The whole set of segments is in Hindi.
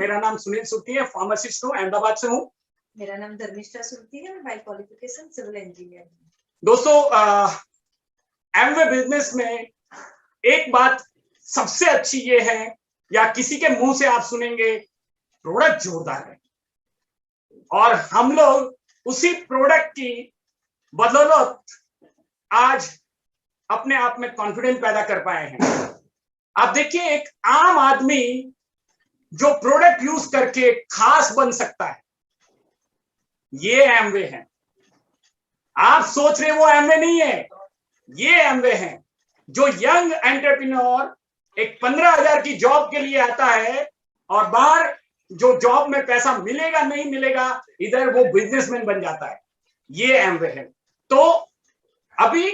मेरा नाम सुनील सुर्ती है, फार्मासिस्ट हूँ, अहमदाबाद से हूँ। मेरा नाम धर्मिष्ठा सुर्ती है, बाय क्वालिफिकेशन सिविल इंजीनियर। दोस्तों, एमवे बिजनेस में एक बात सबसे अच्छी ये है, या किसी के मुंह से आप सुनेंगे, प्रोडक्ट जोरदार है और हम लोग उसी प्रोडक्ट की बदौलत आज अपने आप में कॉन्फिडेंस पैदा कर पाए हैं। आप देखिए, एक आम आदमी जो प्रोडक्ट यूज करके खास बन सकता है, ये एमवे है। आप सोच रहे वो एमवे नहीं है, ये एमवे है। जो यंग एंटरप्रेन्योर एक 15,000 की जॉब के लिए आता है और बाहर जो जॉब में पैसा मिलेगा नहीं मिलेगा, इधर वो बिजनेसमैन बन जाता है, ये एमवे है। तो अभी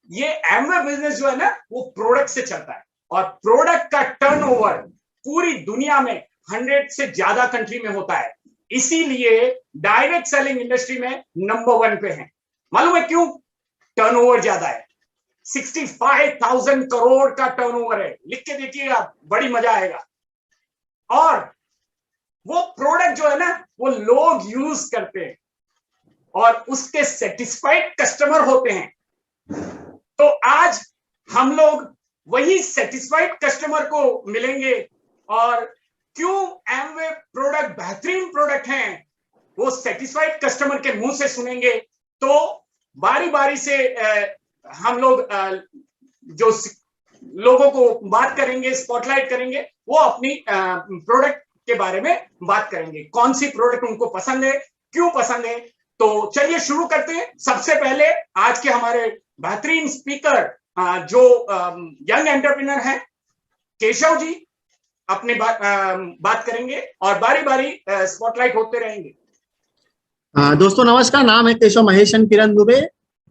ये एमवे बिजनेस जो है ना, वो प्रोडक्ट से चलता है और प्रोडक्ट का टर्नओवर पूरी दुनिया में 100 से ज्यादा कंट्री में होता है। इसीलिए डायरेक्ट सेलिंग इंडस्ट्री में नंबर 1 पे है। मालूम है क्यों? टर्नओवर ज्यादा है, 65,000 करोड़ का टर्नओवर है। लिख के देखिएगा, बड़ी मजा आएगा। और वो प्रोडक्ट जो है ना, वो लोग यूज करते हैं और उसके सेटिस्फाइड कस्टमर होते हैं। तो आज हम लोग वही सेटिस्फाइड कस्टमर को मिलेंगे। और क्यों एमवे प्रोडक्ट बेहतरीन प्रोडक्ट हैं, वो सेटिस्फाइड कस्टमर के मुंह से सुनेंगे। तो बारी बारी से हम लोग जो लोगों को बात करेंगे, स्पॉटलाइट करेंगे, वो अपनी प्रोडक्ट के बारे में बात करेंगे, कौन सी प्रोडक्ट उनको पसंद है, क्यों पसंद है। तो चलिए शुरू करते हैं। सबसे पहले आज के हमारे बेहतरीन स्पीकर जो यंग एंटरप्रेन्योर हैं, केशव जी अपने बात करेंगे और बारी बारी स्पॉटलाइट होते रहेंगे। दोस्तों नमस्कार, नाम है केशव महेशन किरण दुबे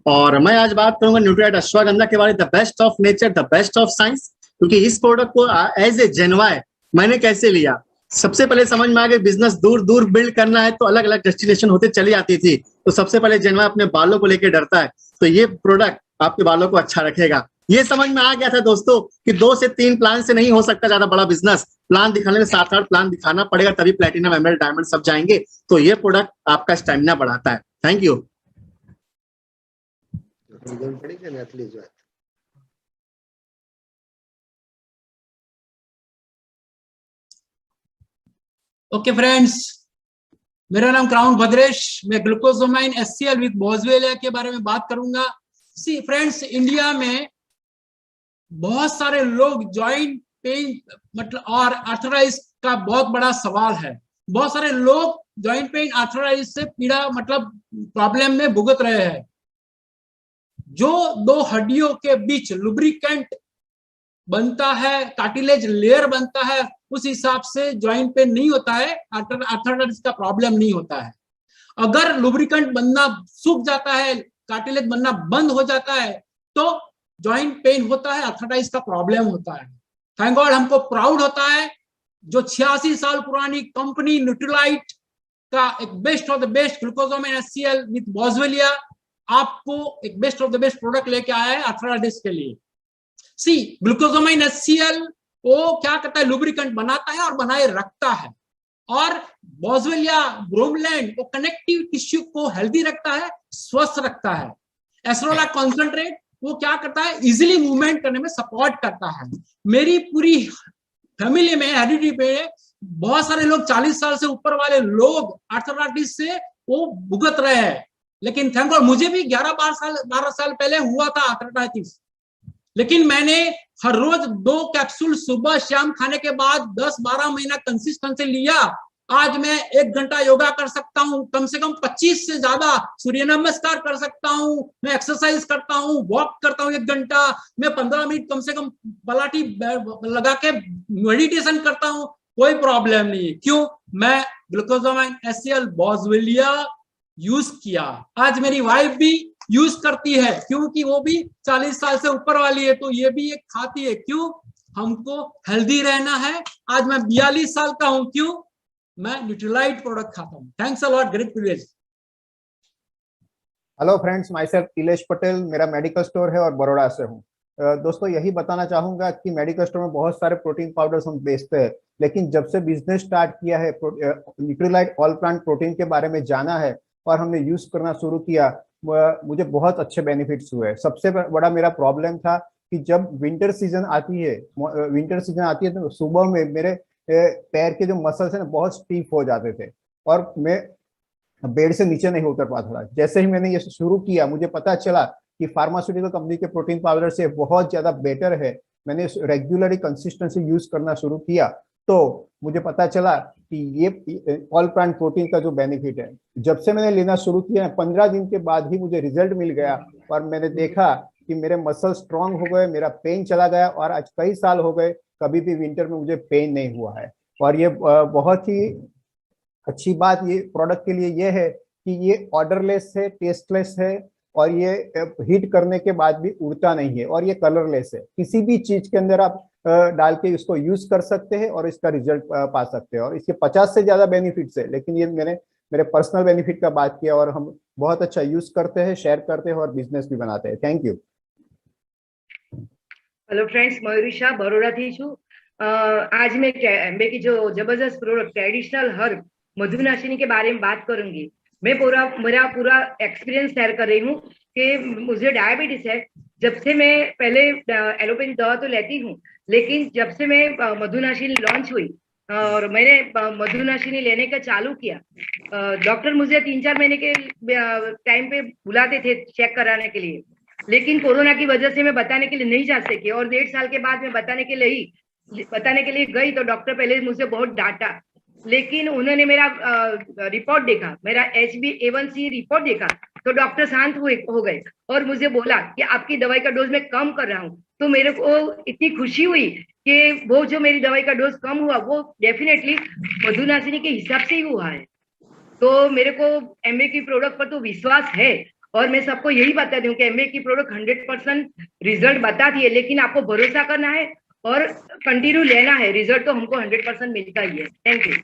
और मैं आज बात करूंगा न्यूट्रिएट अश्वगंधा के बारे में, the best of nature, the best of science. क्योंकि इस प्रोडक्ट को एज ए जेनवाय मैंने कैसे लिया, सबसे पहले समझ में आ गया बिजनेस दूर दूर बिल्ड करना है तो अलग अलग डेस्टिनेशन होते चली आती थी। तो सबसे पहले जेनवाय अपने बालों को लेकर डरता है, तो ये प्रोडक्ट आपके बालों को अच्छा रखेगा। ये समझ में आ गया था दोस्तों कि 2 से 3 प्लान से नहीं हो सकता ज्यादा बड़ा बिजनेस। प्लान दिखाने में 7-8 प्लान दिखाना पड़ेगा, तभी प्लेटिनम, एमरल्ड, डायमंड सब जाएंगे। तो ये प्रोडक्ट आपका स्टेमिना बढ़ाता है। Thank you. ओके फ्रेंड्स, मेरा नाम क्राउन भद्रेश, मैं ग्लूकोजोमाइन एचसीएल विद बॉसवेलिया के बारे में बात करूंगा। सी फ्रेंड्स, इंडिया में बहुत सारे लोग जॉइंट पेन मतलब और आर्थराइटिस का बहुत बड़ा सवाल है। बहुत सारे लोग जॉइंट पेन आर्थराइटिस से पीड़ा मतलब प्रॉब्लम में भुगत रहे हैं। जो 2 हड्डियों के बीच लुब्रिकेंट बनता है, कार्टिलेज लेयर बनता है, उस हिसाब से जॉइंट पेन नहीं होता है, आर्थराइटिस का प्रॉब्लम नहीं होता है। अगर लुब्रिकेंट बनना सूख जाता है, कार्टिलेज बनना बंद हो जाता है, तो जॉइंट पेन होता है, आर्थराइटिस का प्रॉब्लम होता है। थैंक गॉड, हमको प्राउड होता है जो 86 साल पुरानी कंपनी न्यूट्रीलाइट का एक best of the best glucosamine HCL with boswellia आपको एक best of the best product लेके आया है आर्थराइटिस के लिए। सी ग्लूकोजोमाइन एचसीएल वो क्या करता है, लुब्रिकेंट बनाता है और बनाए रखता है। और बॉसवेलिया ब्रोमलैंड वो कनेक्टिव टिश्यू को हेल्दी रखता है, स्वस्थ रखता है। एस्ट्रोला कॉन्सेंट्रेट वो क्या करता है, इजिली मूवमेंट करने में सपोर्ट करता है। मेरी पूरी फैमिली में हेरिडिटी पे बहुत सारे लोग 40 साल से ऊपर वाले लोग आर्थराइटिस से वो भुगत रहे हैं। लेकिन थैंक गॉड, मुझे भी 12 साल पहले हुआ था आर्थराइटिस, लेकिन मैंने हर रोज 2 कैप्सूल सुबह शाम खाने के बाद 10-12 महीना कंसिस्टेंसी लिया। आज मैं 1 घंटा योगा कर सकता हूँ, कम से कम 25 से ज्यादा सूर्य नमस्कार कर सकता हूँ, मैं एक्सरसाइज करता हूँ, वॉक करता हूँ 1 घंटा, मैं 15 मिनट कम से कम पलाटी लगा के मेडिटेशन करता हूँ, कोई प्रॉब्लम नहीं है। क्यों? मैं ग्लूकोजोमाइन एचसीएल बॉसवेलिया यूज किया। आज मेरी वाइफ भी यूज करती है, क्योंकि वो भी 40 साल से ऊपर वाली है, तो ये भी एक खाती है। क्यों? हमको हेल्दी रहना है। आज मैं 42 साल का हूं, क्यों? मैं न्यूट्रीलाइट प्रोडक्ट खाता हूं। Thanks a lot, great privilege. Hello friends, my self Tilesh Patel, मेरा मेडिकल स्टोर है और बड़ौदा से हूँ। दोस्तों यही बताना चाहूंगा कि मेडिकल स्टोर में बहुत सारे प्रोटीन पाउडर्स हम बेचते हैं, लेकिन जब से बिजनेस स्टार्ट किया है, न्यूट्रीलाइट ऑल प्लांट प्रोटीन के बारे में जाना है और हमने यूज करना शुरू किया, मुझे बहुत अच्छे बेनिफिट्स हुए। सबसे बड़ा मेरा प्रॉब्लम था कि जब विंटर सीजन आती है तो सुबह में मेरे पैर के जो मसल्स है ना बहुत स्टीफ हो जाते थे और मैं बेड से नीचे नहीं उतर पाता था। जैसे ही मैंने ये शुरू किया, मुझे पता चला कि फार्मास्यूटिकल कंपनी के प्रोटीन पाउडर से बहुत ज्यादा बेटर है। मैंने रेगुलरली कंसिस्टेंसी यूज करना शुरू किया तो मुझे पता चला कि ये ऑल प्लांट प्रोटीन का जो बेनिफिट है, जब से मैंने लेना शुरू किया 15 दिन के बाद ही मुझे रिजल्ट मिल गया और मैंने देखा कि मेरे मसल स्ट्रांग हो गए, मेरा पेन चला गया और आज कई साल हो गए कभी भी विंटर में मुझे पेन नहीं हुआ है। और ये बहुत ही अच्छी बात ये प्रोडक्ट के लिए ये है कि ये ऑर्डरलेस है, टेस्टलेस है और ये हीट करने के बाद भी उड़ता नहीं है और ये कलरलेस है। किसी भी चीज के अंदर आप डाल के इसको यूज कर सकते हैं और इसका रिजल्ट पा सकते हैं और इसके 50 से ज्यादा बेनिफिट्स है, लेकिन ये मेरे पर्सनल बेनिफिट का बात किया और हम बहुत अच्छा यूज करते हैं, शेयर करते हैं और बिजनेस भी बनाते हैं। Thank you. Hello friends, Mayuri Shah Baroda थी छू। आज मैं एम्बे की जो जबरदस्त प्रोडक्ट ट्रेडिशनल हर्ब मधुनाशिनी के बारे में बात करूंगी। मैं मेरा पूरा एक्सपीरियंस शेयर कर रही हूँ कि मुझे डायबिटीज है। जब से मैं पहले एलोपैथी दवा तो लेती हूँ, लेकिन जब से मैं मधुनाशिनी लॉन्च हुई और मैंने मधुनाशिनी लेने का चालू किया, डॉक्टर मुझे 3-4 महीने के टाइम पे बुलाते थे चेक कराने के लिए, लेकिन कोरोना की वजह से मैं बताने के लिए नहीं जा सकी और 1.5 साल के बाद मैं बताने के लिए गई तो डॉक्टर पहले मुझे बहुत डांटा, लेकिन उन्होंने मेरा रिपोर्ट देखा, मेरा HbA1c रिपोर्ट देखा तो डॉक्टर शांत हो गए और मुझे बोला कि आपकी दवाई का डोज मैं कम कर रहा हूँ। तो मेरे को इतनी खुशी हुई कि वो जो मेरी दवाई का डोज कम हुआ वो डेफिनेटली मधुनाशिनी के हिसाब से ही हुआ है। तो मेरे को एमए की प्रोडक्ट पर तो विश्वास है और मैं सबको यही बताती हूँ कि एमए की प्रोडक्ट 100% रिजल्ट बताती है, लेकिन आपको भरोसा करना है और कंटिन्यू लेना है। रिजल्ट तो हमको 100% मिलता ही है। Thank you.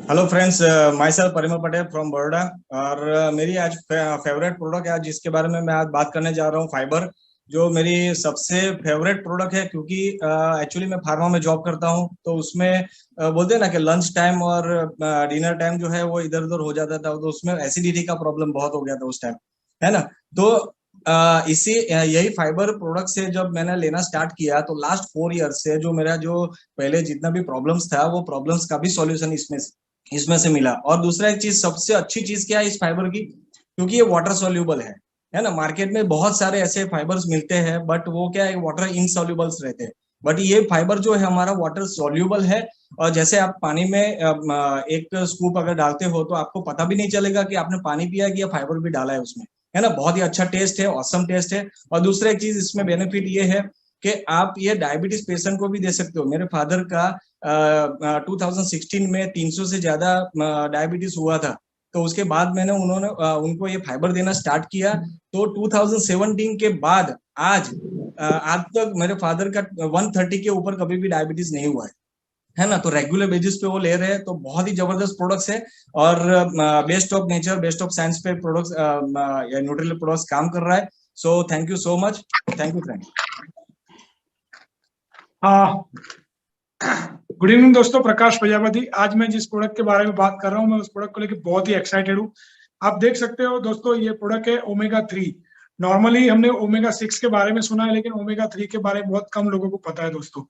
Hello friends, my self Parimal Patel from Baroda और मेरी आज फेवरेट प्रोडक्ट है जिसके बारे में मैं आज बात करने जा रहा हूँ, फाइबर, जो मेरी सबसे फेवरेट प्रोडक्ट है क्योंकि एक्चुअली मैं फार्मा में जॉब करता हूँ तो उसमें बोलते हैं ना कि लंच टाइम और डिनर टाइम जो है वो इधर उधर हो जाता था, तो उसमें एसिडिटी का प्रॉब्लम बहुत हो गया था उस टाइम, है ना। तो यही फाइबर प्रोडक्ट से जब मैंने लेना स्टार्ट किया तो लास्ट 4 ईयर्स से जो मेरा जो पहले जितना भी प्रॉब्लम्स था वो प्रॉब्लम्स का भी सॉल्यूशन इसमें से मिला। और दूसरा एक चीज, सबसे अच्छी चीज क्या है इस फाइबर की, क्योंकि ये वाटर सोल्यूबल है ना। मार्केट में बहुत सारे ऐसे फाइबर्स मिलते हैं बट वो क्या है, वाटर इनसॉल्यूबल्स रहते हैं, बट ये फाइबर जो है हमारा वाटर सोल्यूबल है। और जैसे आप पानी में एक स्कूप अगर डालते हो तो आपको पता भी नहीं चलेगा कि आपने पानी पिया है कि फाइबर भी डाला है उसमें, है ना। बहुत ही अच्छा टेस्ट है, ऑसम टेस्ट है। और दूसरा एक चीज इसमें बेनिफिट ये है कि आप ये डायबिटीज पेशेंट को भी दे सकते हो। मेरे फादर का 2016 में 300 से ज्यादा डायबिटीज हुआ था, तो उसके बाद मैंने उनको ये फाइबर देना स्टार्ट किया। तो 2017 के बाद आज तक मेरे फादर का 130 के ऊपर कभी भी डायबिटीज नहीं हुआ है ना। तो रेगुलर बेसिस पे वो ले रहे हैं, तो बहुत ही जबरदस्त प्रोडक्ट्स है और best of nature, best of science पे प्रोडक्ट्स न्यूट्रिल प्रोडक्ट्स काम कर रहा है। सो thank you so much, thank you friend. Good evening दोस्तों, प्रकाश प्रजापति। आज मैं जिस प्रोडक्ट के बारे में बात कर रहा हूँ, मैं उस प्रोडक्ट को लेकर बहुत ही एक्साइटेड हूँ। आप देख सकते हो दोस्तों, ये प्रोडक्ट है ओमेगा 3। नॉर्मली हमने ओमेगा 6 के बारे में सुना है, लेकिन ओमेगा 3 के बारे में बहुत कम लोगों को पता है दोस्तों।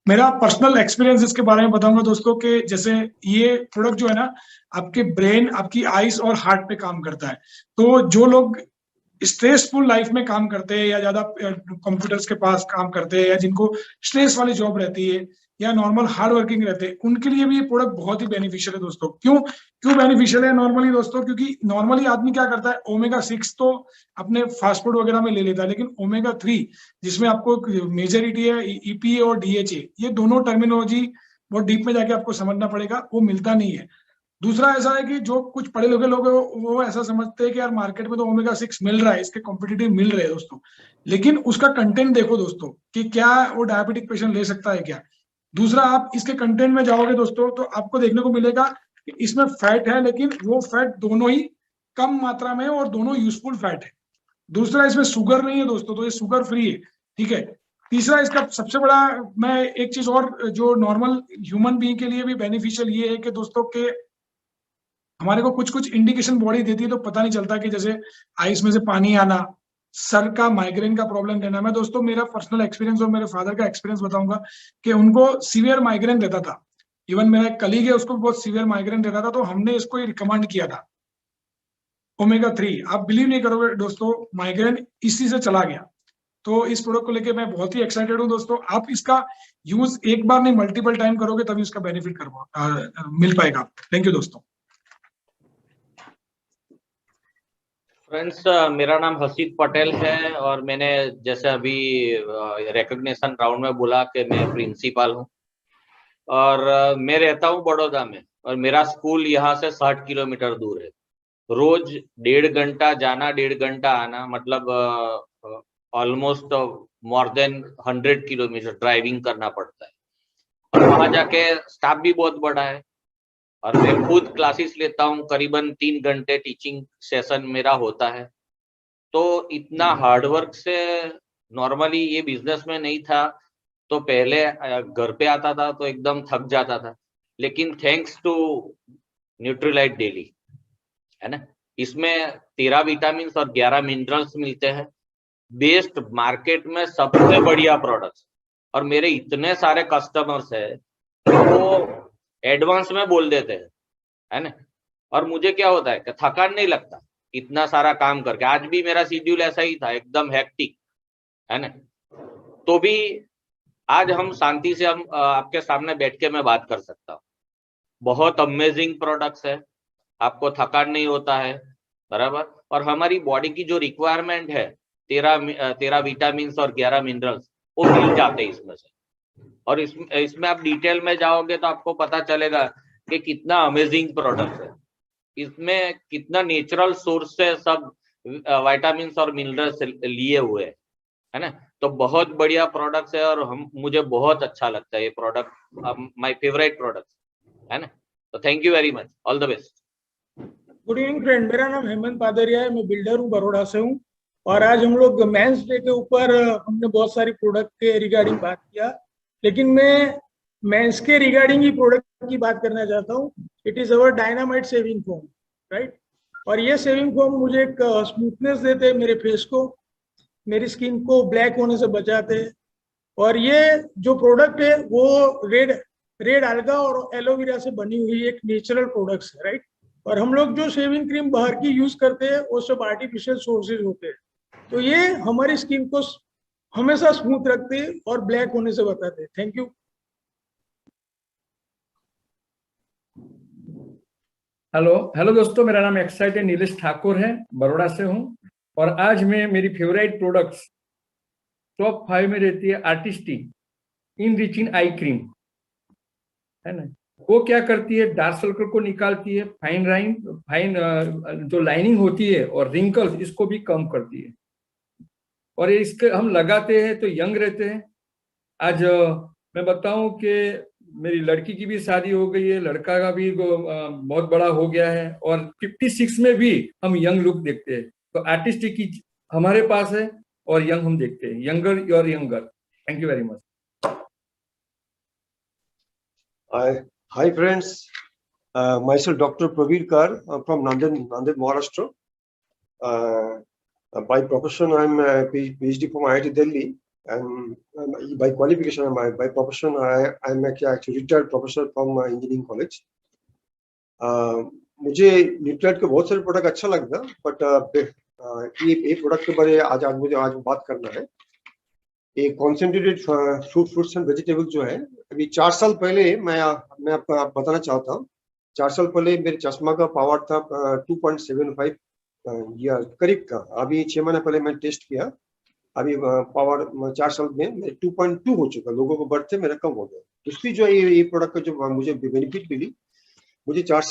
मेरा पर्सनल एक्सपीरियंस इसके बारे में बताऊंगा दोस्तों कि जैसे ये प्रोडक्ट जो है ना, आपके ब्रेन, आपकी आइज और हार्ट पे काम करता है। तो जो लोग स्ट्रेसफुल लाइफ में काम करते हैं या ज्यादा कंप्यूटर्स के पास काम करते हैं या जिनको स्ट्रेस वाली जॉब रहती है या नॉर्मल हार्ड वर्किंग रहते हैं, उनके लिए भी ये प्रोडक्ट बहुत ही बेनिफिशियल है दोस्तों। क्यों बेनिफिशियल है नॉर्मली दोस्तों? क्योंकि नॉर्मली आदमी क्या करता है, ओमेगा 6 तो अपने फास्ट फूड वगैरह में ले लेता है, लेकिन ओमेगा 3 जिसमें आपको मेजरिटी है, EPA और DHA, ये दोनों टर्मिनोलॉजी बहुत डीप में जाके आपको समझना पड़ेगा, वो मिलता नहीं है। दूसरा ऐसा है कि जो कुछ पढ़े लिखे लोग वो ऐसा समझते हैं कि यार मार्केट में तो ओमेगा 6 मिल रहा है, इसके कॉम्पिटिटिव मिल रहे हैं दोस्तों, लेकिन उसका कंटेंट देखो दोस्तों कि क्या वो डायबिटिक पेशेंट ले सकता है क्या। दूसरा, आप इसके कंटेंट में जाओगे दोस्तों तो आपको देखने को मिलेगा कि इसमें फैट है, लेकिन वो फैट दोनों ही कम मात्रा में और दोनों यूजफुल फैट है। दूसरा, इसमें शुगर नहीं है दोस्तों, तो ये शुगर फ्री है, ठीक है। तीसरा इसका सबसे बड़ा, मैं एक चीज और जो नॉर्मल ह्यूमन बीइंग के लिए भी बेनिफिशियल ये है कि दोस्तों के हमारे को कुछ कुछ इंडिकेशन बॉडी देती है तो पता नहीं चलता, कि जैसे आइस में से पानी आना, सर का माइग्रेन का प्रॉब्लम रहना। मैं दोस्तों मेरा पर्सनल एक्सपीरियंस और मेरे फादर का एक्सपीरियंस बताऊंगा कि उनको सीवियर माइग्रेन रहता था। इवन मेरा एक कलीग है, उसको बहुत सीवियर माइग्रेन रहता था, तो हमने इसको रिकमेंड किया था ओमेगा 3। आप बिलीव नहीं करोगे दोस्तों, माइग्रेन इसी से चला गया। तो इस प्रोडक्ट को लेके मैं बहुत ही एक्साइटेड हूँ दोस्तों। आप इसका यूज एक बार नहीं मल्टीपल टाइम करोगे तभी इसका बेनिफिट मिल पाएगा। थैंक यू दोस्तों। फ्रेंड्स, मेरा नाम हसीद पटेल है और मैंने जैसे अभी रिकॉग्निशन राउंड में बोला कि मैं प्रिंसिपल हूँ और मैं रहता हूँ बड़ौदा में और मेरा स्कूल यहाँ से 60 किलोमीटर दूर है। रोज 1.5 घंटा जाना, 1.5 घंटा आना, मतलब almost more than 100 kilometre driving करना पड़ता है। और वहां जाके स्टाफ भी बहुत बड़ा है और मैं खुद क्लासेस लेता हूँ, करीबन 3 घंटे टीचिंग सेशन मेरा होता है। तो इतना हार्डवर्क से नॉर्मली ये बिजनेस में नहीं था, तो पहले घर पे आता था तो एकदम थक जाता था, लेकिन थैंक्स टू न्यूट्रीलाइट डेली, है ना, इसमें 13 विटामिन और 11 मिनरल्स मिलते हैं। बेस्ट मार्केट में सबसे बढ़िया प्रोडक्ट्स, और मेरे इतने सारे कस्टमर्स है वो एडवांस में बोल देते हैं, है ना। और मुझे क्या होता है कि थकान नहीं लगता इतना सारा काम करके। आज भी मेरा शेड्यूल ऐसा ही था, एकदम हेक्टिक, है ना। तो भी आज हम शांति से हम आपके सामने बैठ के मैं बात कर सकता हूँ। बहुत अमेजिंग प्रोडक्ट्स है, आपको थकान नहीं होता है, बराबर। और हमारी बॉडी की जो रिक्वायरमेंट है 13 विटामिन और 11 मिनरल्स वो मिल जाते हैं इसमें से। और इसमें आप डिटेल में जाओगे तो आपको पता चलेगा कि कितना अमेजिंग प्रोडक्ट है, इसमें कितना नेचुरल सोर्स से सब विटामिन और मिनरल्स लिए हुए है ना। तो बहुत बढ़िया प्रोडक्ट्स है और मुझे बहुत अच्छा लगता है ये प्रोडक्ट, माय फेवरेट प्रोडक्ट, है ना। तो thank you very much, all the best. Good evening friend, मेरा नाम हेमंत पादरिया है, मैं बिल्डर हूँ, बड़ौदा से हूँ। और आज हम लोग मेंस डे के ऊपर हमने बहुत सारी प्रोडक्ट के रिगार्डिंग बात किया, लेकिन मैं मेंस के रिगार्डिंग ही प्रोडक्ट की बात करना चाहता हूँ। It is our dynamite saving foam, right. और ये सेविंग फोम मुझे एक स्मूथनेस देते हैं मेरे फेस को, मेरी स्किन को ब्लैक होने से बचाते हैं। और ये जो प्रोडक्ट है वो रेड alga और एलोवेरा से बनी हुई एक नेचुरल प्रोडक्ट्स है, राइट। और हम लोग जो शेविंग क्रीम बाहर की यूज करते हैं वो सब आर्टिफिशियल सोर्सेज होते हैं, तो ये हमारी स्किन को हमेशा स्मूथ रखते हैं और ब्लैक होने से बचाते हैं। Thank you. हेलो दोस्तों, मेरा नाम एक्साइटेड नीलेश ठाकुर है, बड़ौदा से हूँ। और आज मैं मेरी फेवरेट प्रोडक्ट्स टॉप 5 में रहती है आर्टिस्टिक इनरिचिंग आई क्रीम, है ना। वो क्या करती है, डार्क सर्कल को निकालती है, फाइन जो लाइनिंग होती है और रिंकल्स इसको भी कम करती है। और इसके हम लगाते हैं तो यंग रहते हैं। आज मैं बताऊं कि मेरी लड़की की भी शादी हो गई है, लड़का का भी बहुत बड़ा हो गया है और 56 में भी हम यंग लुक देखते हैं। तो आर्टिस्टिक की हमारे पास है और यंग हम देखते हैं, यंगर और younger. Thank you very much. Hi friends, myself Dr. Pravir Kar from Nanded, Maharashtra. By profession, I'm a PhD from IIT Delhi, and by qualification, by profession, I'm actually retired professor from engineering college. मुझे न्यूट्राइट के बहुत सारे प्रोडक्ट अच्छा लगता, बट ये प्रोडक्ट के बारे में आज बात करना है। एक कॉन्सेंट्रेटेड फ्रूट्स एंड वेजिटेबल जो है, अभी 4 साल पहले मैं आपको बताना चाहता हूँ। 4 साल पहले मेरे चश्मा का पावर था 2.75 या करीब का। अभी 6 महीने पहले मैं टेस्ट किया, अभी पावर 4 साल में 2.2 हो चुका। लोगों को बढ़ते मेरा कम हो गया। दूसरी जो ये प्रोडक्ट का जो मुझे बेनिफिट मिली, मुझे 4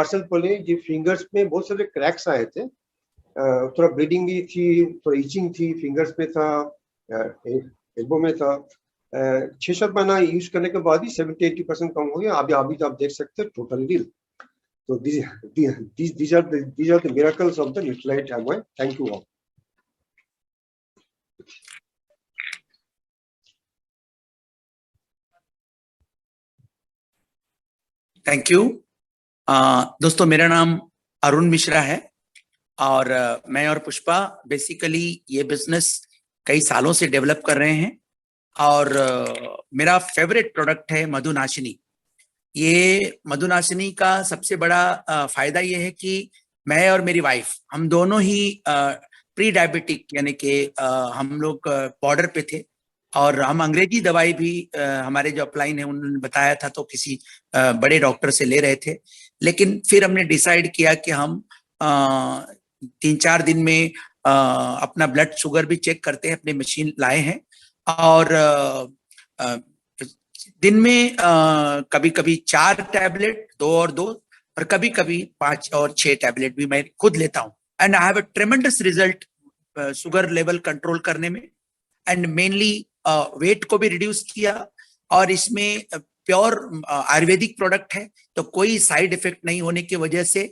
साल पहले ये फिंगर्स में बहुत सारे क्रैक्स आए थे, थोड़ा ब्लीडिंग भी थी, थोड़ा इचिंग थी, फिंगर्स में था, एल्बो में था। 6-7 महीना यूज करने के बाद ही 70-80% कम हो गया। अभी तो आप देख सकते हैं टोटल डील। तो these are the miracles of the Nutralite Amway. Thank you all. Thank you. दोस्तों मेरा नाम अरुण मिश्रा है और मैं और पुष्पा बेसिकली ये बिजनेस कई सालों से डेवलप कर रहे हैं और मेरा फेवरेट प्रोडक्ट है मधुनाशिनी। ये मधुनाशिनी का सबसे बड़ा फायदा ये है कि मैं और मेरी वाइफ हम दोनों ही प्री डायबिटिक यानी कि हम लोग बॉर्डर पे थे और हम अंग्रेजी दवाई भी हमारे जो अपलाइन है उन्होंने बताया था तो किसी बड़े डॉक्टर से ले रहे थे, लेकिन फिर हमने डिसाइड किया कि हम 3-4 दिन में अपना ब्लड शुगर भी चेक करते हैं, अपनी मशीन लाए हैं और दिन में कभी कभी 4 टैबलेट 2 और 2 और कभी कभी 5 और 6 टैबलेट भी मैं खुद लेता हूँ and I have a ट्रेमेंडस result sugar level control करने में एंड मेनली वेट को भी रिड्यूस किया और इसमें प्योर आयुर्वेदिक प्रोडक्ट है तो कोई साइड इफेक्ट नहीं होने की वजह से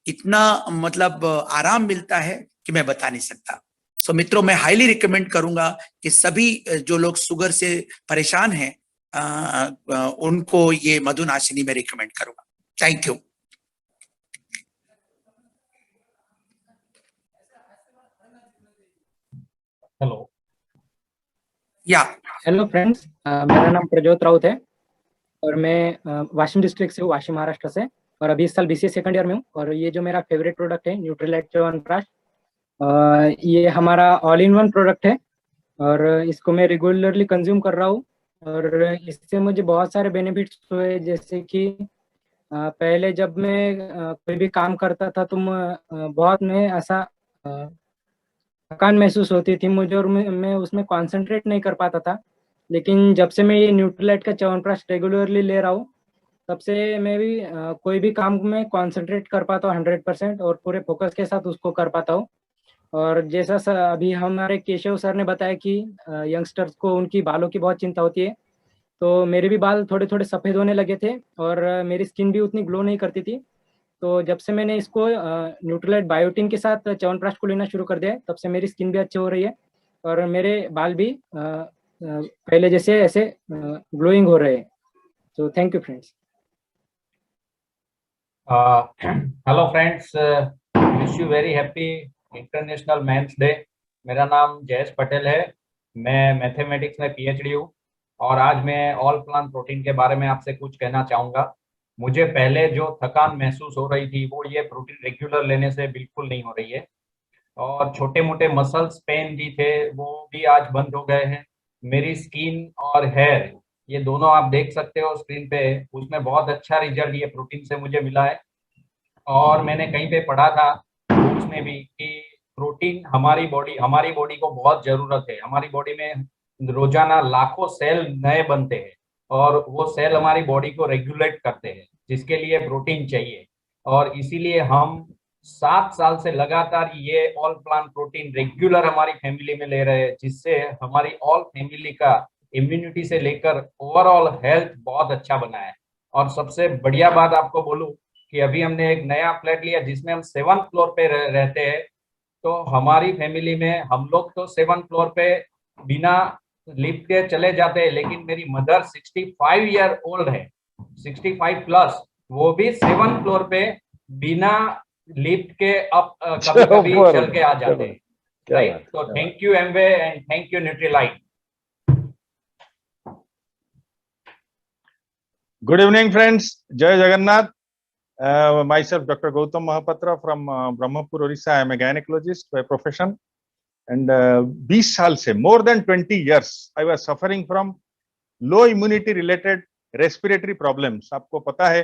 इतना मतलब आराम मिलता है कि मैं बता नहीं सकता। सो मित्रों मैं हाईली रिकमेंड करूंगा कि सभी जो लोग शुगर से परेशान हैं उनको ये मधुनाशिनी में रिकमेंड करूंगा। Thank you. हेलो या हेलो फ्रेंड्स, मेरा नाम प्रज्योत राउत है और मैं वाशिम डिस्ट्रिक्ट से हूँ, वाशिम महाराष्ट्र से, और अभी इस साल BCA सेकंड ईयर में हूँ। और ये जो मेरा फेवरेट प्रोडक्ट है न्यूट्रीलाइट च्यवनप्राश, ये हमारा ऑल इन वन प्रोडक्ट है और इसको मैं रेगुलरली कंज्यूम कर रहा हूँ और इससे मुझे बहुत सारे बेनिफिट्स हुए। जैसे कि पहले जब मैं कोई भी काम करता था तो बहुत मैं ऐसा थकान महसूस होती थी मुझे और मैं उसमें कंसंट्रेट नहीं कर पाता था, लेकिन जब से मैं ये न्यूट्रीलाइट का च्यवनप्राश रेगुलरली ले रहा हूँ तब से मैं भी कोई भी काम में कंसंट्रेट कर पाता हूँ 100% और पूरे फोकस के साथ उसको कर पाता हूँ। और जैसा अभी हमारे केशव सर ने बताया कि यंगस्टर्स को उनकी बालों की बहुत चिंता होती है, तो मेरे भी बाल थोड़े थोड़े सफ़ेद होने लगे थे और मेरी स्किन भी उतनी ग्लो नहीं करती थी। तो जब से मैंने इसको न्यूट्रीलाइट बायोटिन के साथ च्यवनप्राश को लेना शुरू कर दिया तब से मेरी स्किन भी अच्छी हो रही है और मेरे बाल भी पहले जैसे ऐसे ग्लोइंग हो रहे हैं। तो thank you friends. Hello friends, wish you very happy international men's day. मेरा नाम जयेश पटेल है, मैं मैथमेटिक्स में PhD हूँ और आज मैं ऑल प्लांट प्रोटीन के बारे में आपसे कुछ कहना चाहूँगा। मुझे पहले जो थकान महसूस हो रही थी वो ये प्रोटीन रेगुलर लेने से बिल्कुल नहीं हो रही है और छोटे मोटे मसल्स पेन भी थे वो भी आज बंद हो गए हैं। मेरी स्किन और हेयर ये दोनों आप देख सकते हो स्क्रीन पे, उसमें बहुत अच्छा रिजल्ट ये प्रोटीन से मुझे मिला है। और मैंने कहीं पे पढ़ा था उसमें भी कि प्रोटीन हमारी बॉडी को बहुत जरूरत है। हमारी बॉडी में रोजाना लाखों सेल नए बनते हैं और वो सेल हमारी बॉडी को रेगुलेट करते हैं जिसके लिए प्रोटीन चाहिए और इसीलिए हम 7 साल से लगातार ये ऑल प्लांट प्रोटीन रेगुलर हमारी फैमिली में ले रहे हैं, जिससे हमारी ऑल फैमिली का इम्यूनिटी से लेकर ओवरऑल हेल्थ बहुत अच्छा बना है। और सबसे बढ़िया बात आपको बोलूं कि अभी हमने एक नया फ्लैट लिया जिसमें हम 7th फ्लोर पे रहते हैं, तो हमारी फैमिली में हम लोग तो 7th फ्लोर पे बिना लिफ्ट के चले जाते हैं, लेकिन मेरी मदर 65 ईयर ओल्ड है, 65 प्लस, वो भी 7th फ्लोर पे बिना लिफ्ट के अब कभी कभी चल के आ जाते हैं। राइट, तो thank you Amway and thank you Nutrilite. Good evening, friends. Jai Jagannath. Myself, Dr. Gautam Mahapatra from Brahmapur, Orissa. I am a gynecologist by profession. And 20 साल से, more than 20 years, I was suffering from low immunity related respiratory problems. आपको पता है,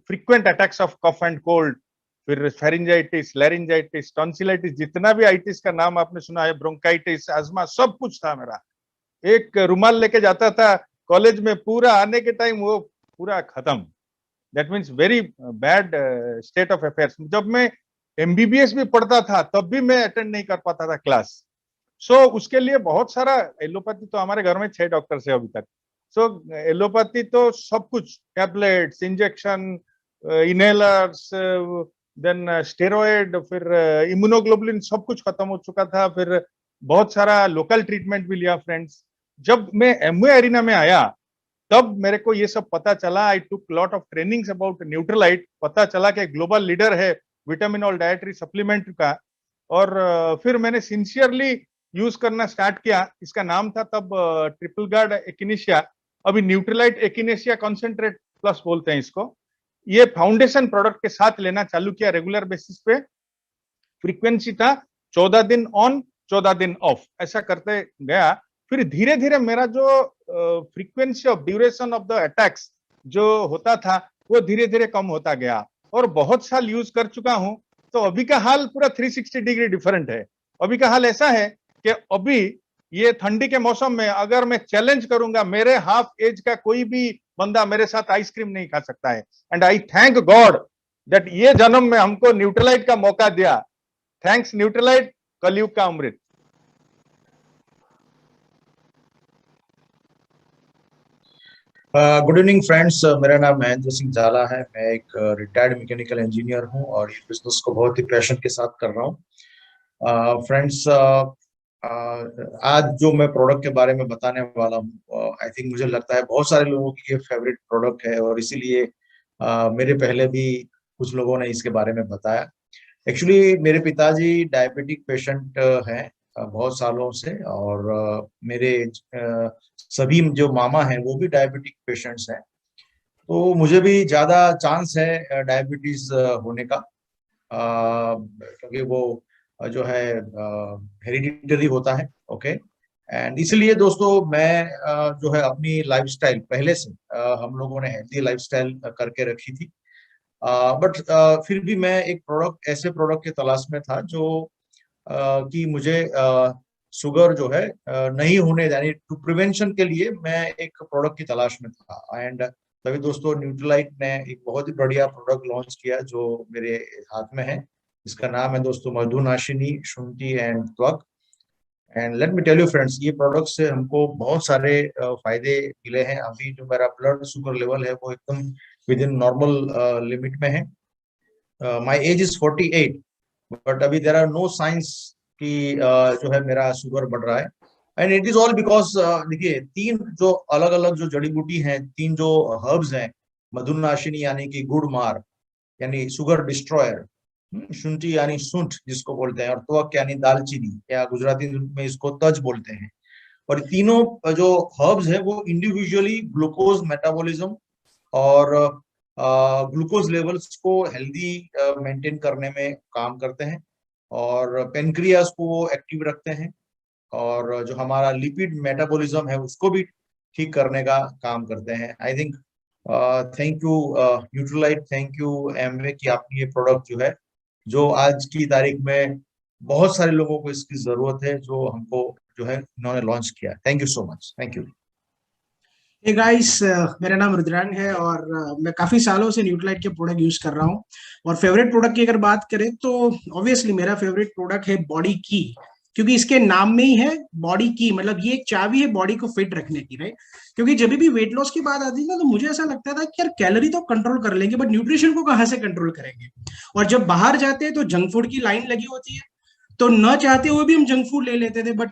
frequent attacks of cough and cold, फिर pharyngitis, laryngitis, tonsillitis, जितना भी itis का नाम आपने सुना है, bronchitis, asthma, सब कुछ था मेरा। एक रुमाल लेके जाता था कॉलेज में, पूरा आने के टाइम वो पूरा खत्म। That means very bad state of affairs. जब मैं MBBS भी पढ़ता था तब भी मैं अटेंड नहीं कर पाता था क्लास। सो उसके लिए बहुत सारा एलोपैथी, तो हमारे घर में 6 डॉक्टर है अभी तक। सो एलोपैथी तो सब कुछ, tablets, injection, inhalers, then steroid, फिर इम्यूनोग्लोबुलिन, सब कुछ खत्म हो चुका था। फिर बहुत सारा लोकल ट्रीटमेंट भी लिया फ्रेंड्स। जब मैं एमवे एरिना में आया तब मेरे को ये सब पता चला। I took lot of trainings about Nutrilite, पता चला कि ग्लोबल लीडर है विटामिन और डाइटरी सप्लीमेंट का, और फिर मैंने सिंसियरली यूज करना स्टार्ट किया। इसका नाम था तब ट्रिपल गार्ड एकिनेशिया, अभी न्यूट्रलाइट एकिनेशिया कॉन्सेंट्रेट प्लस बोलते हैं इसको। ये फाउंडेशन प्रोडक्ट के साथ लेना चालू किया रेगुलर बेसिस पे। फ्रीक्वेंसी था 14 दिन ऑन 14 दिन ऑफ, ऐसा करते गया। फिर धीरे धीरे मेरा जो frequency of duration of the attacks जो होता था वो धीरे धीरे कम होता गया, और बहुत साल यूज कर चुका हूं, तो अभी का हाल पूरा 360 डिग्री डिफरेंट है। अभी का हाल ऐसा है कि अभी ये ठंडी के मौसम में अगर मैं चैलेंज करूंगा, मेरे हाफ एज का कोई भी बंदा मेरे साथ आइसक्रीम नहीं खा सकता है। And I thank God that ये जन्म में हमको न्यूट्रलाइट का मौका दिया। थैंक्स न्यूट्रलाइट, कलयुग का अमृत। गुड इवनिंग फ्रेंड्स, मेरा नाम महेंद्र सिंह झाला है। मैं एक रिटायर्ड मैकेनिकल इंजीनियर हूं और ये बिजनेस को बहुत ही पैशन के साथ कर रहा हूं। फ्रेंड्स, आज जो मैं प्रोडक्ट के बारे में बताने वाला हूं, आई थिंक मुझे लगता है बहुत सारे लोगों की ये फेवरेट प्रोडक्ट है, और इसीलिए मेरे पहले भी कुछ लोगों ने इसके बारे में बताया। एक्चुअली मेरे पिताजी डायबिटिक पेशेंट हैं बहुत सालों से, और मेरे सभी जो मामा हैं वो भी डायबिटिक पेशेंट्स हैं, तो मुझे भी ज्यादा चांस है डायबिटीज होने का, क्योंकि वो जो है हेरिडिटरी होता है। ओके, एंड इसलिए दोस्तों मैं जो है अपनी लाइफस्टाइल पहले से हम लोगों ने हेल्दी लाइफस्टाइल करके रखी थी, बट फिर भी मैं एक प्रोडक्ट, ऐसे प्रोडक्ट के तलाश में था जो कि मुझे शुगर जो है नहीं होने, यानी टू प्रिवेंशन के लिए मैं एक प्रोडक्ट की तलाश में था। एंड तभी दोस्तों न्यूट्रलाइट ने एक बहुत ही बढ़िया प्रोडक्ट लॉन्च किया जो मेरे हाथ में है। इसका नाम है दोस्तों मधुनाशिनी शुंठी एंड त्वक। And let me tell you friends, ये प्रोडक्ट से हमको बहुत सारे फायदे मिले हैं। अभी जो मेरा ब्लड शुगर लेवल है वो एकदम विद इन नॉर्मल लिमिट में है। माई एज इज 48, बट अभी देयर आर नो साइंस कि जो है मेरा शुगर बढ़ रहा है। And it is all because देखिए, 3 जो अलग अलग जो जड़ी बूटी हैं, 3 जो हर्ब्स हैं, मधुनाशिनी यानी कि गुड़ मार यानी शुगर डिस्ट्रॉयर, शुंठी यानी सूंठ जिसको बोलते हैं, और त्वक यानी दालचीनी, या गुजराती में इसको तज बोलते हैं। और तीनों जो हर्ब्स है वो इंडिविजुअली ग्लूकोज मेटाबॉलिज्म और ग्लूकोज लेवल्स को हेल्दी मेंटेन करने में काम करते हैं, और पेनक्रियास को वो एक्टिव रखते हैं, और जो हमारा लिपिड मेटाबॉलिज्म है उसको भी ठीक करने का काम करते हैं। I think thank you Nutrilite, thank you Amway कि आपने ये प्रोडक्ट जो है, जो आज की तारीख में बहुत सारे लोगों को इसकी जरूरत है, जो हमको जो है इन्होंने लॉन्च किया। Thank you so much, thank you. Hey guys, मेरा नाम रुद्रांग है और मैं काफी सालों से न्यूट्रलाइट के प्रोडक्ट यूज कर रहा हूँ। और फेवरेट प्रोडक्ट की अगर बात करें तो ऑब्वियसली मेरा फेवरेट प्रोडक्ट है बॉडी की, क्योंकि इसके नाम में ही है बॉडी की, मतलब ये एक चाबी है बॉडी को फिट रखने की, राइट। क्योंकि जब भी वेट लॉस की बात आती है ना, तो मुझे ऐसा लगता था कि यार कैलोरी तो कंट्रोल कर लेंगे, बट न्यूट्रिशन को कहाँ से कंट्रोल करेंगे। और जब बाहर जाते हैं तो जंक फूड की लाइन लगी होती है, तो न चाहते हुए भी हम जंक फूड ले लेते थे। बट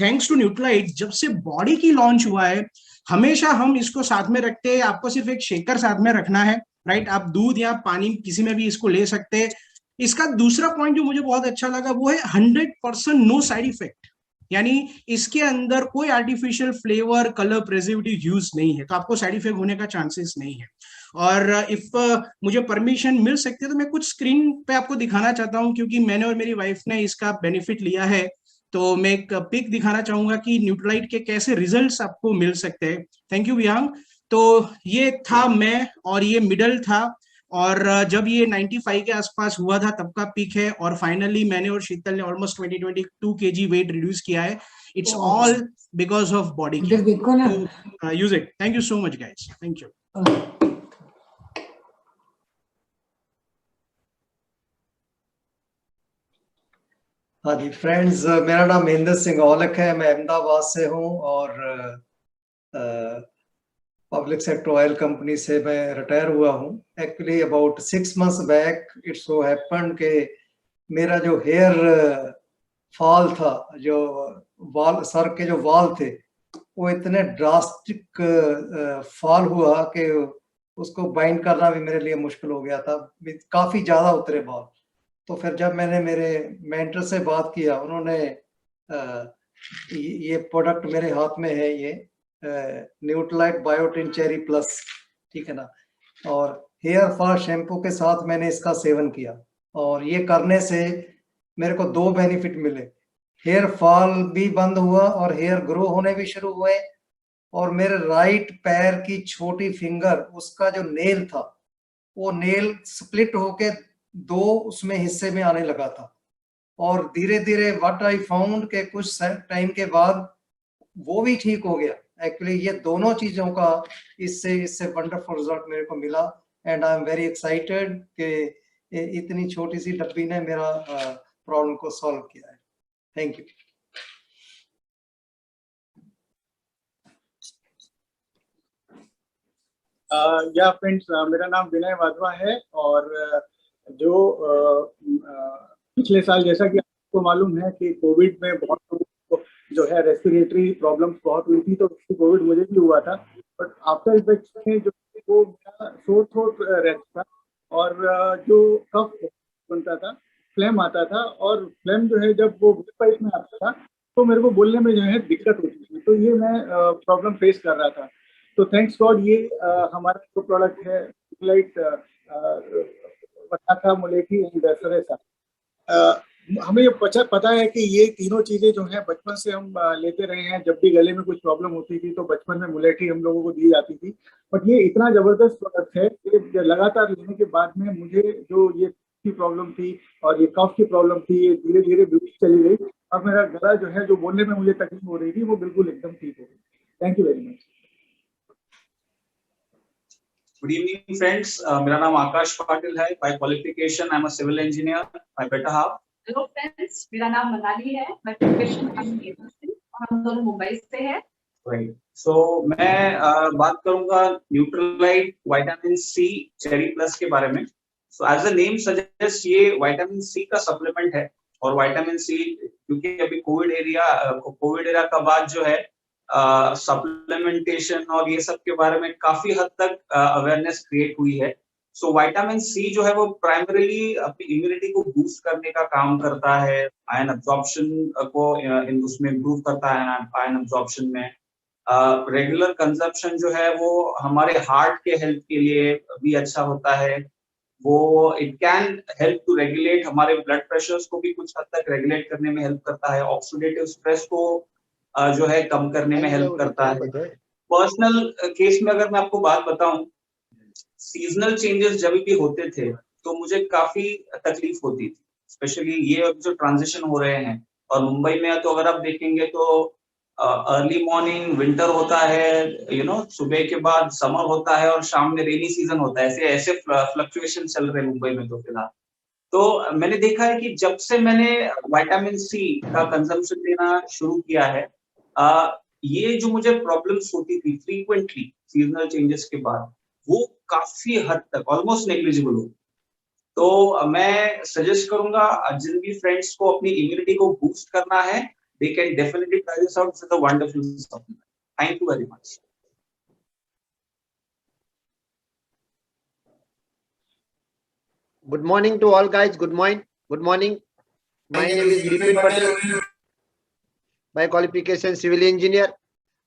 थैंक्स टू न्यूट्रलाइट, जब से बॉडी की लॉन्च हुआ है, हमेशा हम इसको साथ में रखते हैं। आपको सिर्फ एक शेकर साथ में रखना है, राइट। आप दूध या पानी किसी में भी इसको ले सकते हैं। इसका दूसरा पॉइंट जो मुझे बहुत अच्छा लगा वो है 100% नो साइड इफेक्ट, यानी इसके अंदर कोई artificial flavour, colour, preservative use नहीं है, तो आपको साइड इफेक्ट होने का चांसेस नहीं है। और इफ मुझे परमिशन मिल सकती है तो मैं कुछ स्क्रीन पे आपको दिखाना चाहता हूँ, क्योंकि मैंने और मेरी वाइफ ने इसका बेनिफिट लिया है। तो मैं एक पिक दिखाना चाहूंगा कि न्यूट्रलाइट के कैसे रिजल्ट्स आपको मिल सकते हैं। Thank you Vihang. तो ये था मैं, और ये मिडल था, और जब ये 95 के आसपास हुआ था तब का पिक है, और फाइनली मैंने और शीतल ने ऑलमोस्ट 22 kg वेट रिड्यूस किया है। It's all because of body care. Use it. Thank you so much guys, thank you. हाँ जी फ्रेंड्स, मेरा नाम महेंद्र सिंह औलख है, मैं अहमदाबाद से हूँ, और पब्लिक सेक्टर ऑयल कंपनी से मैं रिटायर हुआ हूँ। Actually about 6 months back it so happen के मेरा जो हेयर फॉल था, जो बाल, सर के जो बाल थे वो इतने ड्रास्टिक फॉल हुआ कि उसको बाइंड करना भी मेरे लिए मुश्किल हो गया था, काफी ज्यादा उतरे बॉल। तो फिर जब मैंने मेरे मेंटर से बात किया, उन्होंने ये प्रोडक्ट मेरे हाथ में है, ये न्यूट्रीलाइट बायोटिन चेरी प्लस, ठीक है ना, और हेयर फॉल शैम्पू के साथ मैंने इसका सेवन किया, और ये करने से मेरे को 2 बेनिफिट मिले। हेयर फॉल भी बंद हुआ और हेयर ग्रो होने भी शुरू हुए, और मेरे राइट पैर की छोटी फिंगर, उसका जो नेल था, वो नेल स्प्लिट होके 2 उसमें हिस्से में आने लगा था, और धीरे धीरे व्हाट आई फाउंड के कुछ टाइम के बाद वो भी ठीक हो गया। एक्चुअली ये दोनों चीजों का इससे वंडरफुल रिजल्ट मेरे को मिला, and I am very excited कि इतनी छोटी सी डब्बी ने मेरा प्रॉब्लम को सॉल्व किया है। Thank you. या फ्रेंड्स, मेरा नाम विनय वाधवा है, और जो पिछले साल, जैसा कि आपको मालूम है कि कोविड में बहुत लोगों को जो है रेस्पिरेटरी प्रॉब्लम्स बहुत हुई थी, तो कोविड मुझे भी हुआ था, बट आफ्टर इफेक्ट्स में जो वो मेरा सोर थ्रोट रहता था, और जो कफ बनता था, फ्लेम आता था, और फ्लेम जो है जब वो पाइप में आता था तो मेरे को बोलने में जो है दिक्कत होती थी, तो ये मैं प्रॉब्लम फेस कर रहा था। तो थैंक्स गॉड ये हमारा जो प्रोडक्ट है लाइट वसाखा, मुलेठी एंड सरेसा, हमें ये पता है कि ये तीनों चीजें जो हैं बचपन से हम लेते रहे हैं। जब भी गले में कुछ प्रॉब्लम होती थी तो बचपन में मुलेठी हम लोगों को दी जाती थी, बट ये इतना जबरदस्त प्रोडक्ट है कि लगातार लेने के बाद में मुझे जो ये की प्रॉब्लम थी और ये कफ की प्रॉब्लम थी, ये धीरे धीरे दूर चली गई। अब मेरा गला जो है, जो बोलने में मुझे तकलीफ हो रही थी, वो बिल्कुल एकदम ठीक हो गई। Thank you very much. Good evening friends, मेरा नाम आकाश पाटिल है। By qualification I am a civil engineer. My better half. Hello friends, मेरा नाम मनाली है। मैं प्रोफेशन और हम दोनों मुंबई से हैं। राइट, सो मैं बात करूंगा Nutrilite vitamin C cherry plus के बारे में। So as the name suggest, ये विटामिन सी का सप्लीमेंट है, और विटामिन सी क्योंकि अभी कोविड एरा का बाद जो है सप्लीमेंटेशन और ये सब के बारे में काफी हद तक अवेयरनेस क्रिएट हुई है। सो विटामिन सी जो है वो प्राइमरीली अपनी इम्यूनिटी को बूस्ट करने का काम करता है, आयरन अब्जॉर्प्शन को उसमें इम्प्रूव करता है, आयरन अब्जॉर्प्शन में। रेगुलर कंजप्शन जो है वो हमारे हार्ट के हेल्थ के लिए भी अच्छा होता है। वो it can help to regulate, हमारे ब्लड प्रेशर्स को भी कुछ हद तक रेगुलेट करने में हेल्प करता है। ऑक्सीडेटिव स्ट्रेस को जो है कम करने में हेल्प करता है। पर्सनल केस में अगर मैं आपको बात बताऊं, सीजनल चेंजेस जब भी होते थे तो मुझे काफी तकलीफ होती थी, स्पेशली ये जो ट्रांजिशन हो रहे हैं। और मुंबई में तो अगर आप देखेंगे तो अर्ली मॉर्निंग विंटर होता है, सुबह के बाद समर होता है और शाम में रेनी सीजन होता है। ऐसे फ्लक्चुएशन चल रहे हैं मुंबई में तो फिलहाल। तो मैंने देखा है कि जब से मैंने विटामिन सी का कंजम्पशन लेना शुरू किया है, ये जो मुझे प्रॉब्लम्स होती थी फ्रीक्वेंटली सीजनल चेंजेस के बाद, वो काफी हद तक ऑलमोस्ट नेग्लिजिबल हो। तो मैं सजेस्ट करूंगा जिन भी फ्रेंड्स को अपनी इम्यूनिटी को बूस्ट करना है, they can definitely try this out. It's a wonderful supplement. Thank you very much. Good morning to all guys. Good morning. Good morning. My name is Vipin Patel. By qualification civil engineer.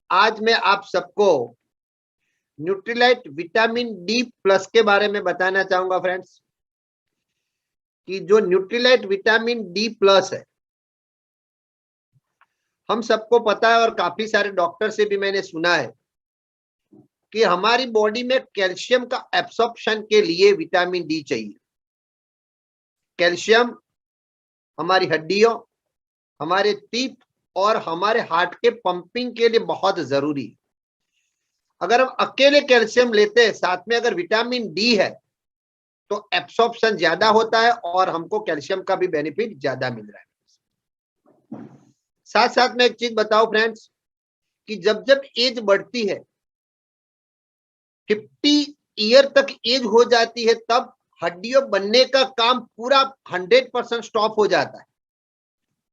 आज मैं आप सबको न्यूट्रीलाइट विटामिन डी प्लस के बारे में बताना चाहूंगा फ्रेंड्स, कि जो न्यूट्रीलाइट विटामिन डी प्लस है, हम सबको पता है और काफी सारे डॉक्टर से भी मैंने सुना है कि हमारी बॉडी में कैल्शियम का एब्सॉर्प्शन के लिए विटामिन डी चाहिए। कैल्शियम हमारी हड्डियों, हमारे टीथ और हमारे हार्ट के पंपिंग के लिए बहुत जरूरी है। अगर हम अकेले कैल्शियम लेते हैं, साथ में अगर विटामिन डी है, तो एब्सॉर्प्शन ज्यादा होता है और हमको कैल्शियम का भी बेनिफिट ज्यादा मिल रहा है। साथ साथ में एक चीज बताओ फ्रेंड्स, कि जब जब एज बढ़ती है, 50 ईयर तक एज हो जाती है, तब हड्डियों बनने का काम पूरा 100% स्टॉप हो जाता है